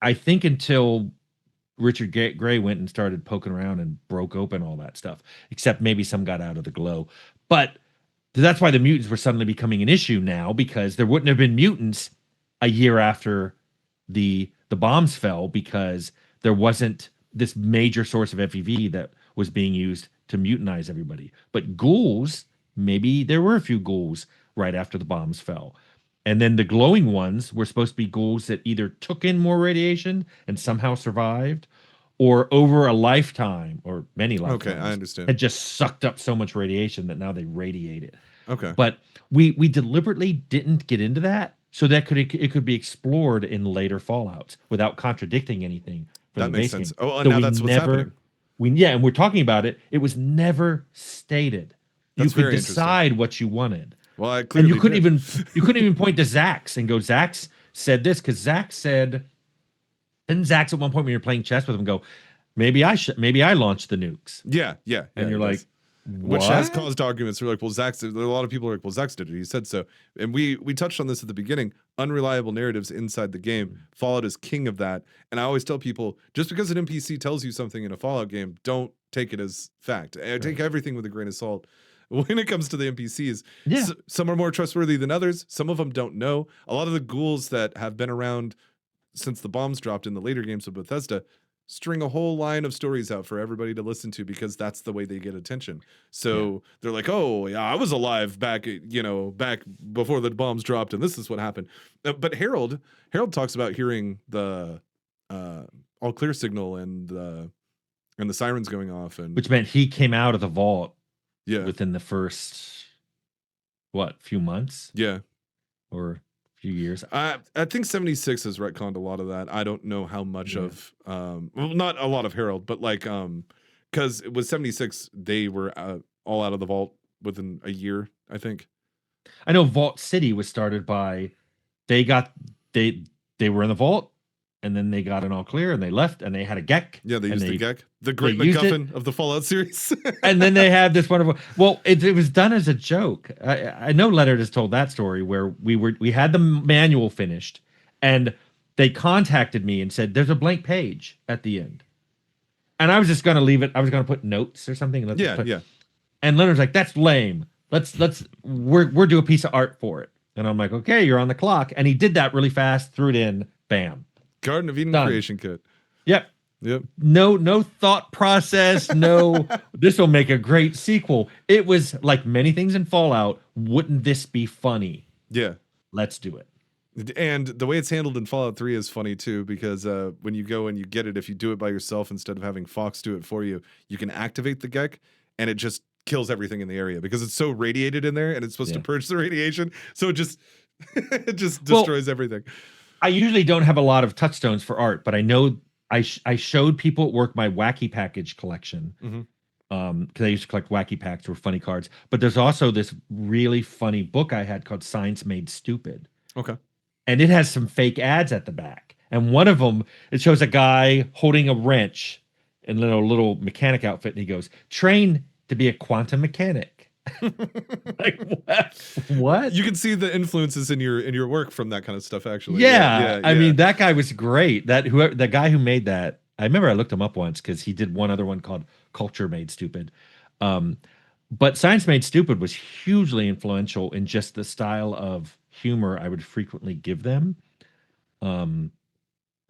I think until Richard Gray went and started poking around and broke open all that stuff. Except maybe some got out of the glow, but that's why the mutants were suddenly becoming an issue now, because there wouldn't have been mutants a year after the bombs fell, because there wasn't this major source of FEV that was being used to mutinize everybody. But ghouls, maybe there were a few ghouls right after the bombs fell. And then the glowing ones were supposed to be ghouls that either took in more radiation and somehow survived, or over a lifetime or many lifetimes, Okay, I understand. had just sucked up so much radiation that now they radiate it. Okay. But we deliberately didn't get into that so that it could be explored in later Fallouts without contradicting anything. That makes sense. Game. Oh, and now that's what's happening. And we're talking about it. It was never stated. That's you could very decide what you wanted. Well, I clearly and you couldn't even point to Zax and go, Zax said this, because Zax said, and Zax at one point when you're playing chess with him go, maybe I launched the nukes. Yeah. And you're like, what? Which has caused arguments. We're like, well, Zax, a lot of people are like, well, Zax did it. He said so. And we touched on this at the beginning. Unreliable narratives inside the game. Fallout is king of that. And I always tell people, just because an NPC tells you something in a Fallout game, don't take it as fact. Take everything with a grain of salt. When it comes to the NPCs, some are more trustworthy than others. Some of them don't know. A lot of the ghouls that have been around since the bombs dropped in the later games of Bethesda string a whole line of stories out for everybody to listen to, because that's the way they get attention. So they're like, oh yeah, I was alive back before the bombs dropped, and this is what happened. But Harold talks about hearing the all clear signal and the sirens going off, and which meant he came out of the vault within the first few months, or few years. I think 76 has retconned a lot of that. I don't know how much of well, not a lot of Harold, but like because it was 76, they were all out of the vault within a year, I think. I know Vault City was started by they were in the vault, and then they got an all clear, and they left, and they had a GECK. Yeah, they used the GECK, the great MacGuffin of the Fallout series. And then they had this wonderful. Well, it was done as a joke. I know Leonard has told that story where we had the manual finished, and they contacted me and said, "There's a blank page at the end," and I was just going to leave it. I was going to put notes or something. And And Leonard's like, "That's lame. We're do a piece of art for it." And I'm like, "Okay, you're on the clock." And he did that really fast, threw it in, bam. Garden of Eden creation kit. Yep. No thought process. No, this will make a great sequel. It was like many things in Fallout. Wouldn't this be funny? Yeah. Let's do it. And the way it's handled in Fallout 3 is funny too, because when you go and you get it, if you do it by yourself instead of having Fox do it for you, you can activate the GECK, and it just kills everything in the area because it's so radiated in there, and it's supposed to purge the radiation. So it just destroys everything. I usually don't have a lot of touchstones for art, but I know I showed people at work my Wacky Package collection, because I used to collect Wacky Packs, were funny cards. But there's also this really funny book I had called Science Made Stupid. Okay. And it has some fake ads at the back. And one of them, it shows a guy holding a wrench in a little mechanic outfit, and he goes, "Train to be a quantum mechanic." Like, what? You can see the influences in your work from that kind of stuff, actually. Yeah. I mean, that guy was great. The guy who made that, I remember I looked him up once because he did one other one called Culture Made Stupid. But Science Made Stupid was hugely influential in just the style of humor I would frequently give them.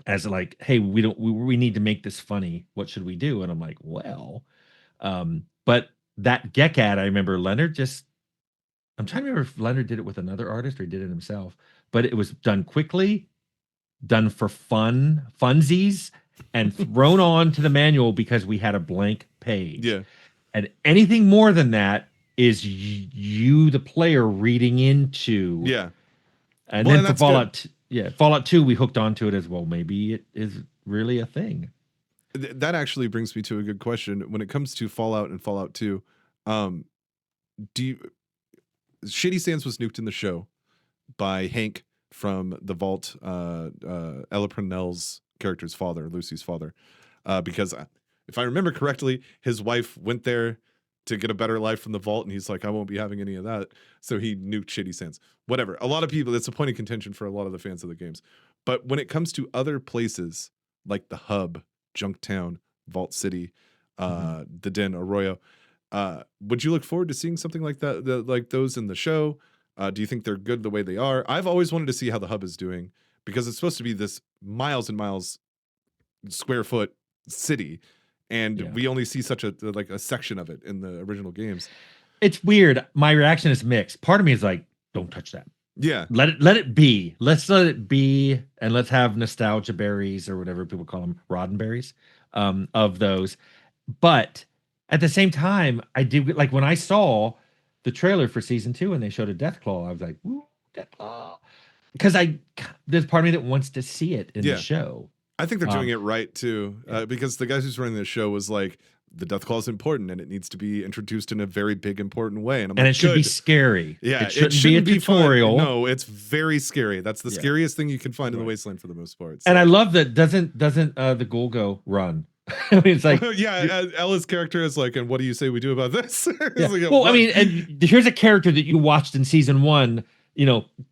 As like, hey, we need to make this funny. What should we do? And I'm like, well, but that GECK ad, I remember Leonard I'm trying to remember if Leonard did it with another artist or he did it himself, but it was done quickly, done for funsies, and thrown on to the manual because we had a blank page. Yeah. And anything more than that is you, the player, reading into. Yeah. And then for Fallout 2, we hooked onto it as well. Maybe it is really a thing. That actually brings me to a good question. When it comes to Fallout and Fallout 2, Shady Sands was nuked in the show by Hank from the Vault, Ella Purnell's character's father, Lucy's father, because if I remember correctly, his wife went there to get a better life from the vault, and he's like, I won't be having any of that. So he nuked Shady Sands. Whatever. A lot of people, it's a point of contention for a lot of the fans of the games. But when it comes to other places like the Hub, Junktown, Vault City, the Den, Arroyo, would you look forward to seeing something like that, like those in the show? Do you think they're good the way they are? I've always wanted to see how the Hub is doing, because it's supposed to be this miles and miles square foot city, and we only see such a section of it in the original games. It's weird. My reaction is mixed. Part of me is like, don't touch that. Yeah. Let it be. Let's let it be, and let's have nostalgia berries, or whatever people call them, roddenberries, of those. But at the same time, I did, like, when I saw the trailer for season 2 and they showed a Deathclaw, I was like, ooh, Deathclaw. Because there's part of me that wants to see it in the show. I think they're doing it right too, because the guys who's running the show was like, the Deathclaw is important and it needs to be introduced in a very big, important way. And it should be scary. Yeah, it shouldn't be a tutorial. No, it's very scary. That's the scariest thing you can find in the Wasteland for the most part. So. And I love that doesn't the Golgo run? I mean, it's like, Ella's character is like, and what do you say we do about this? Like, well, I mean, and here's a character that you watched in season 1,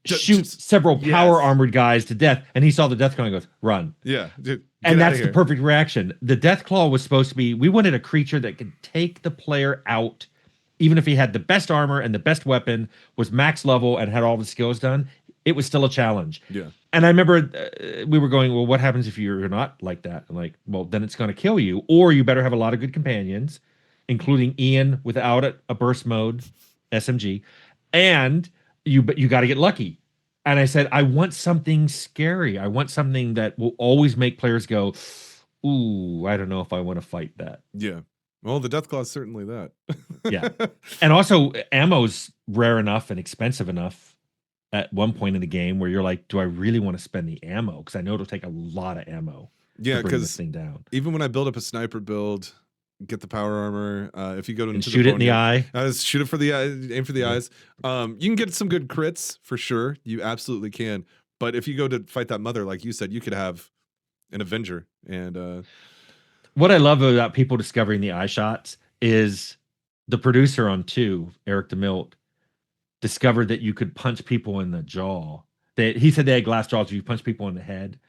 shoot several power armored guys to death, and he saw the Deathclaw and goes, run. Yeah. Dude, and that's the perfect reaction. The Deathclaw was supposed to be, we wanted a creature that could take the player out, even if he had the best armor and the best weapon, was max level and had all the skills done. It was still a challenge. Yeah. And I remember we were going, well, what happens if you're not like that? I'm like, well, then it's going to kill you, or you better have a lot of good companions, including Ian without a burst mode SMG, and you got to get lucky. And I said, I want something scary. I want something that will always make players go, ooh, I don't know if I want to fight that. Yeah. Well, the Deathclaw is certainly that. Yeah. And also, ammo's rare enough and expensive enough at one point in the game where you're like, do I really want to spend the ammo? Because I know it'll take a lot of ammo to bring this thing down. Even when I build up a sniper build, get the power armor, if you go to shoot it in the eye, shoot it for the eye, aim for the eyes. You can get some good crits for sure. You absolutely can. But if you go to fight that mother, like you said, you could have an Avenger. And what I love about people discovering the eye shots is the producer on 2, Eric DeMilt, discovered that you could punch people in the jaw. He said they had glass jaws. You punch people in the head.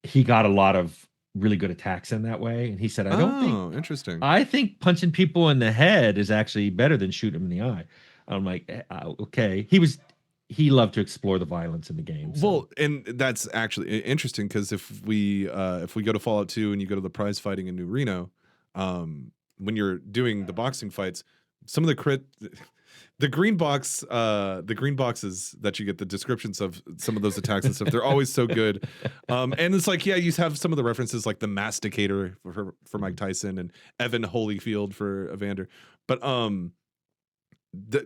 He got a lot of really good attacks in that way, and he said, I don't think interesting. I think punching people in the head is actually better than shooting them in the eye. I'm like, okay. He loved to explore the violence in the game. So. Well, and that's actually interesting, because if we go to Fallout 2 and you go to the prize fighting in New Reno, when you're doing the boxing fights, some of the green boxes that you get, the descriptions of some of those attacks and stuff, they're always so good. And it's like, yeah, you have some of the references like the Masticator for Mike Tyson and Evan Holyfield for Evander. But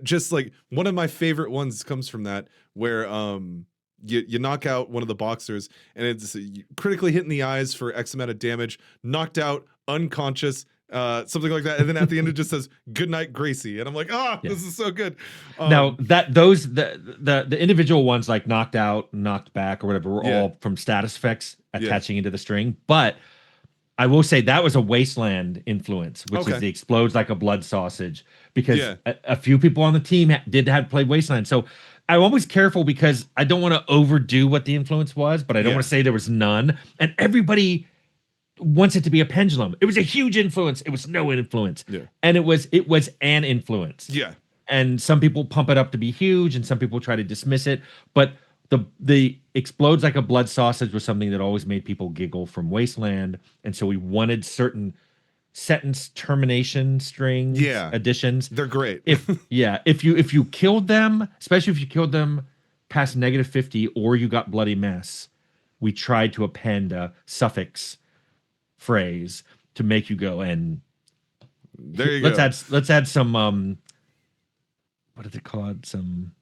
just like one of my favorite ones comes from that, where you knock out one of the boxers and it's critically hitting the eyes for X amount of damage, knocked out, unconscious, something like that, and then at the end it just says "Good night, Gracie," and I'm like, this is so good. Now that the individual ones, like knocked out, knocked back, or whatever, were all from status effects attaching into the string. But I will say that was a Wasteland influence, which is the explodes like a blood sausage, because a few people on the team did have played Wasteland. So I'm always careful, because I don't want to overdo what the influence was, but I don't want to say there was none. And everybody wants it to be a pendulum. It was a huge influence. It was no influence. Yeah. And it was an influence. Yeah. And some people pump it up to be huge, and some people try to dismiss it. But the explodes like a blood sausage was something that always made people giggle from Wasteland. And so we wanted certain sentence termination strings additions. They're great. If you killed them, especially if you killed them past -50 or you got bloody mess, we tried to append a suffix phrase to make you go, and there you go. Let's add some what is it called? Some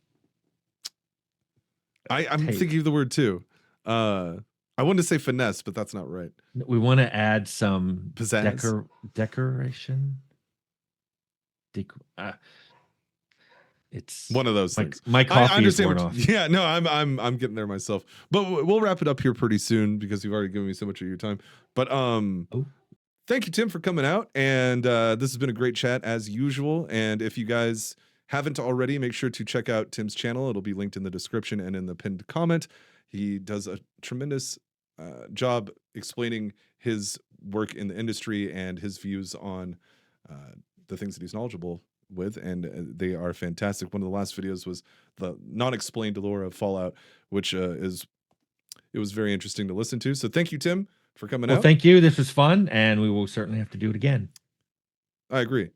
I'm thinking of the word too. I wanted to say finesse, but that's not right. We want to add some pizzazz, decoration. it's one of those things. My coffee I understand is worn off. Yeah, no, I'm getting there myself. But we'll wrap it up here pretty soon because you've already given me so much of your time. But thank you, Tim, for coming out. And this has been a great chat as usual. And if you guys haven't already, make sure to check out Tim's channel. It'll be linked in the description and in the pinned comment. He does a tremendous job explaining his work in the industry and his views on the things that he's knowledgeable with, and they are fantastic. One of the last videos was the non-explained lore of Fallout, which it was very interesting to listen to. So thank you, Tim, for coming out. Thank you. This was fun, and we will certainly have to do it again. I agree.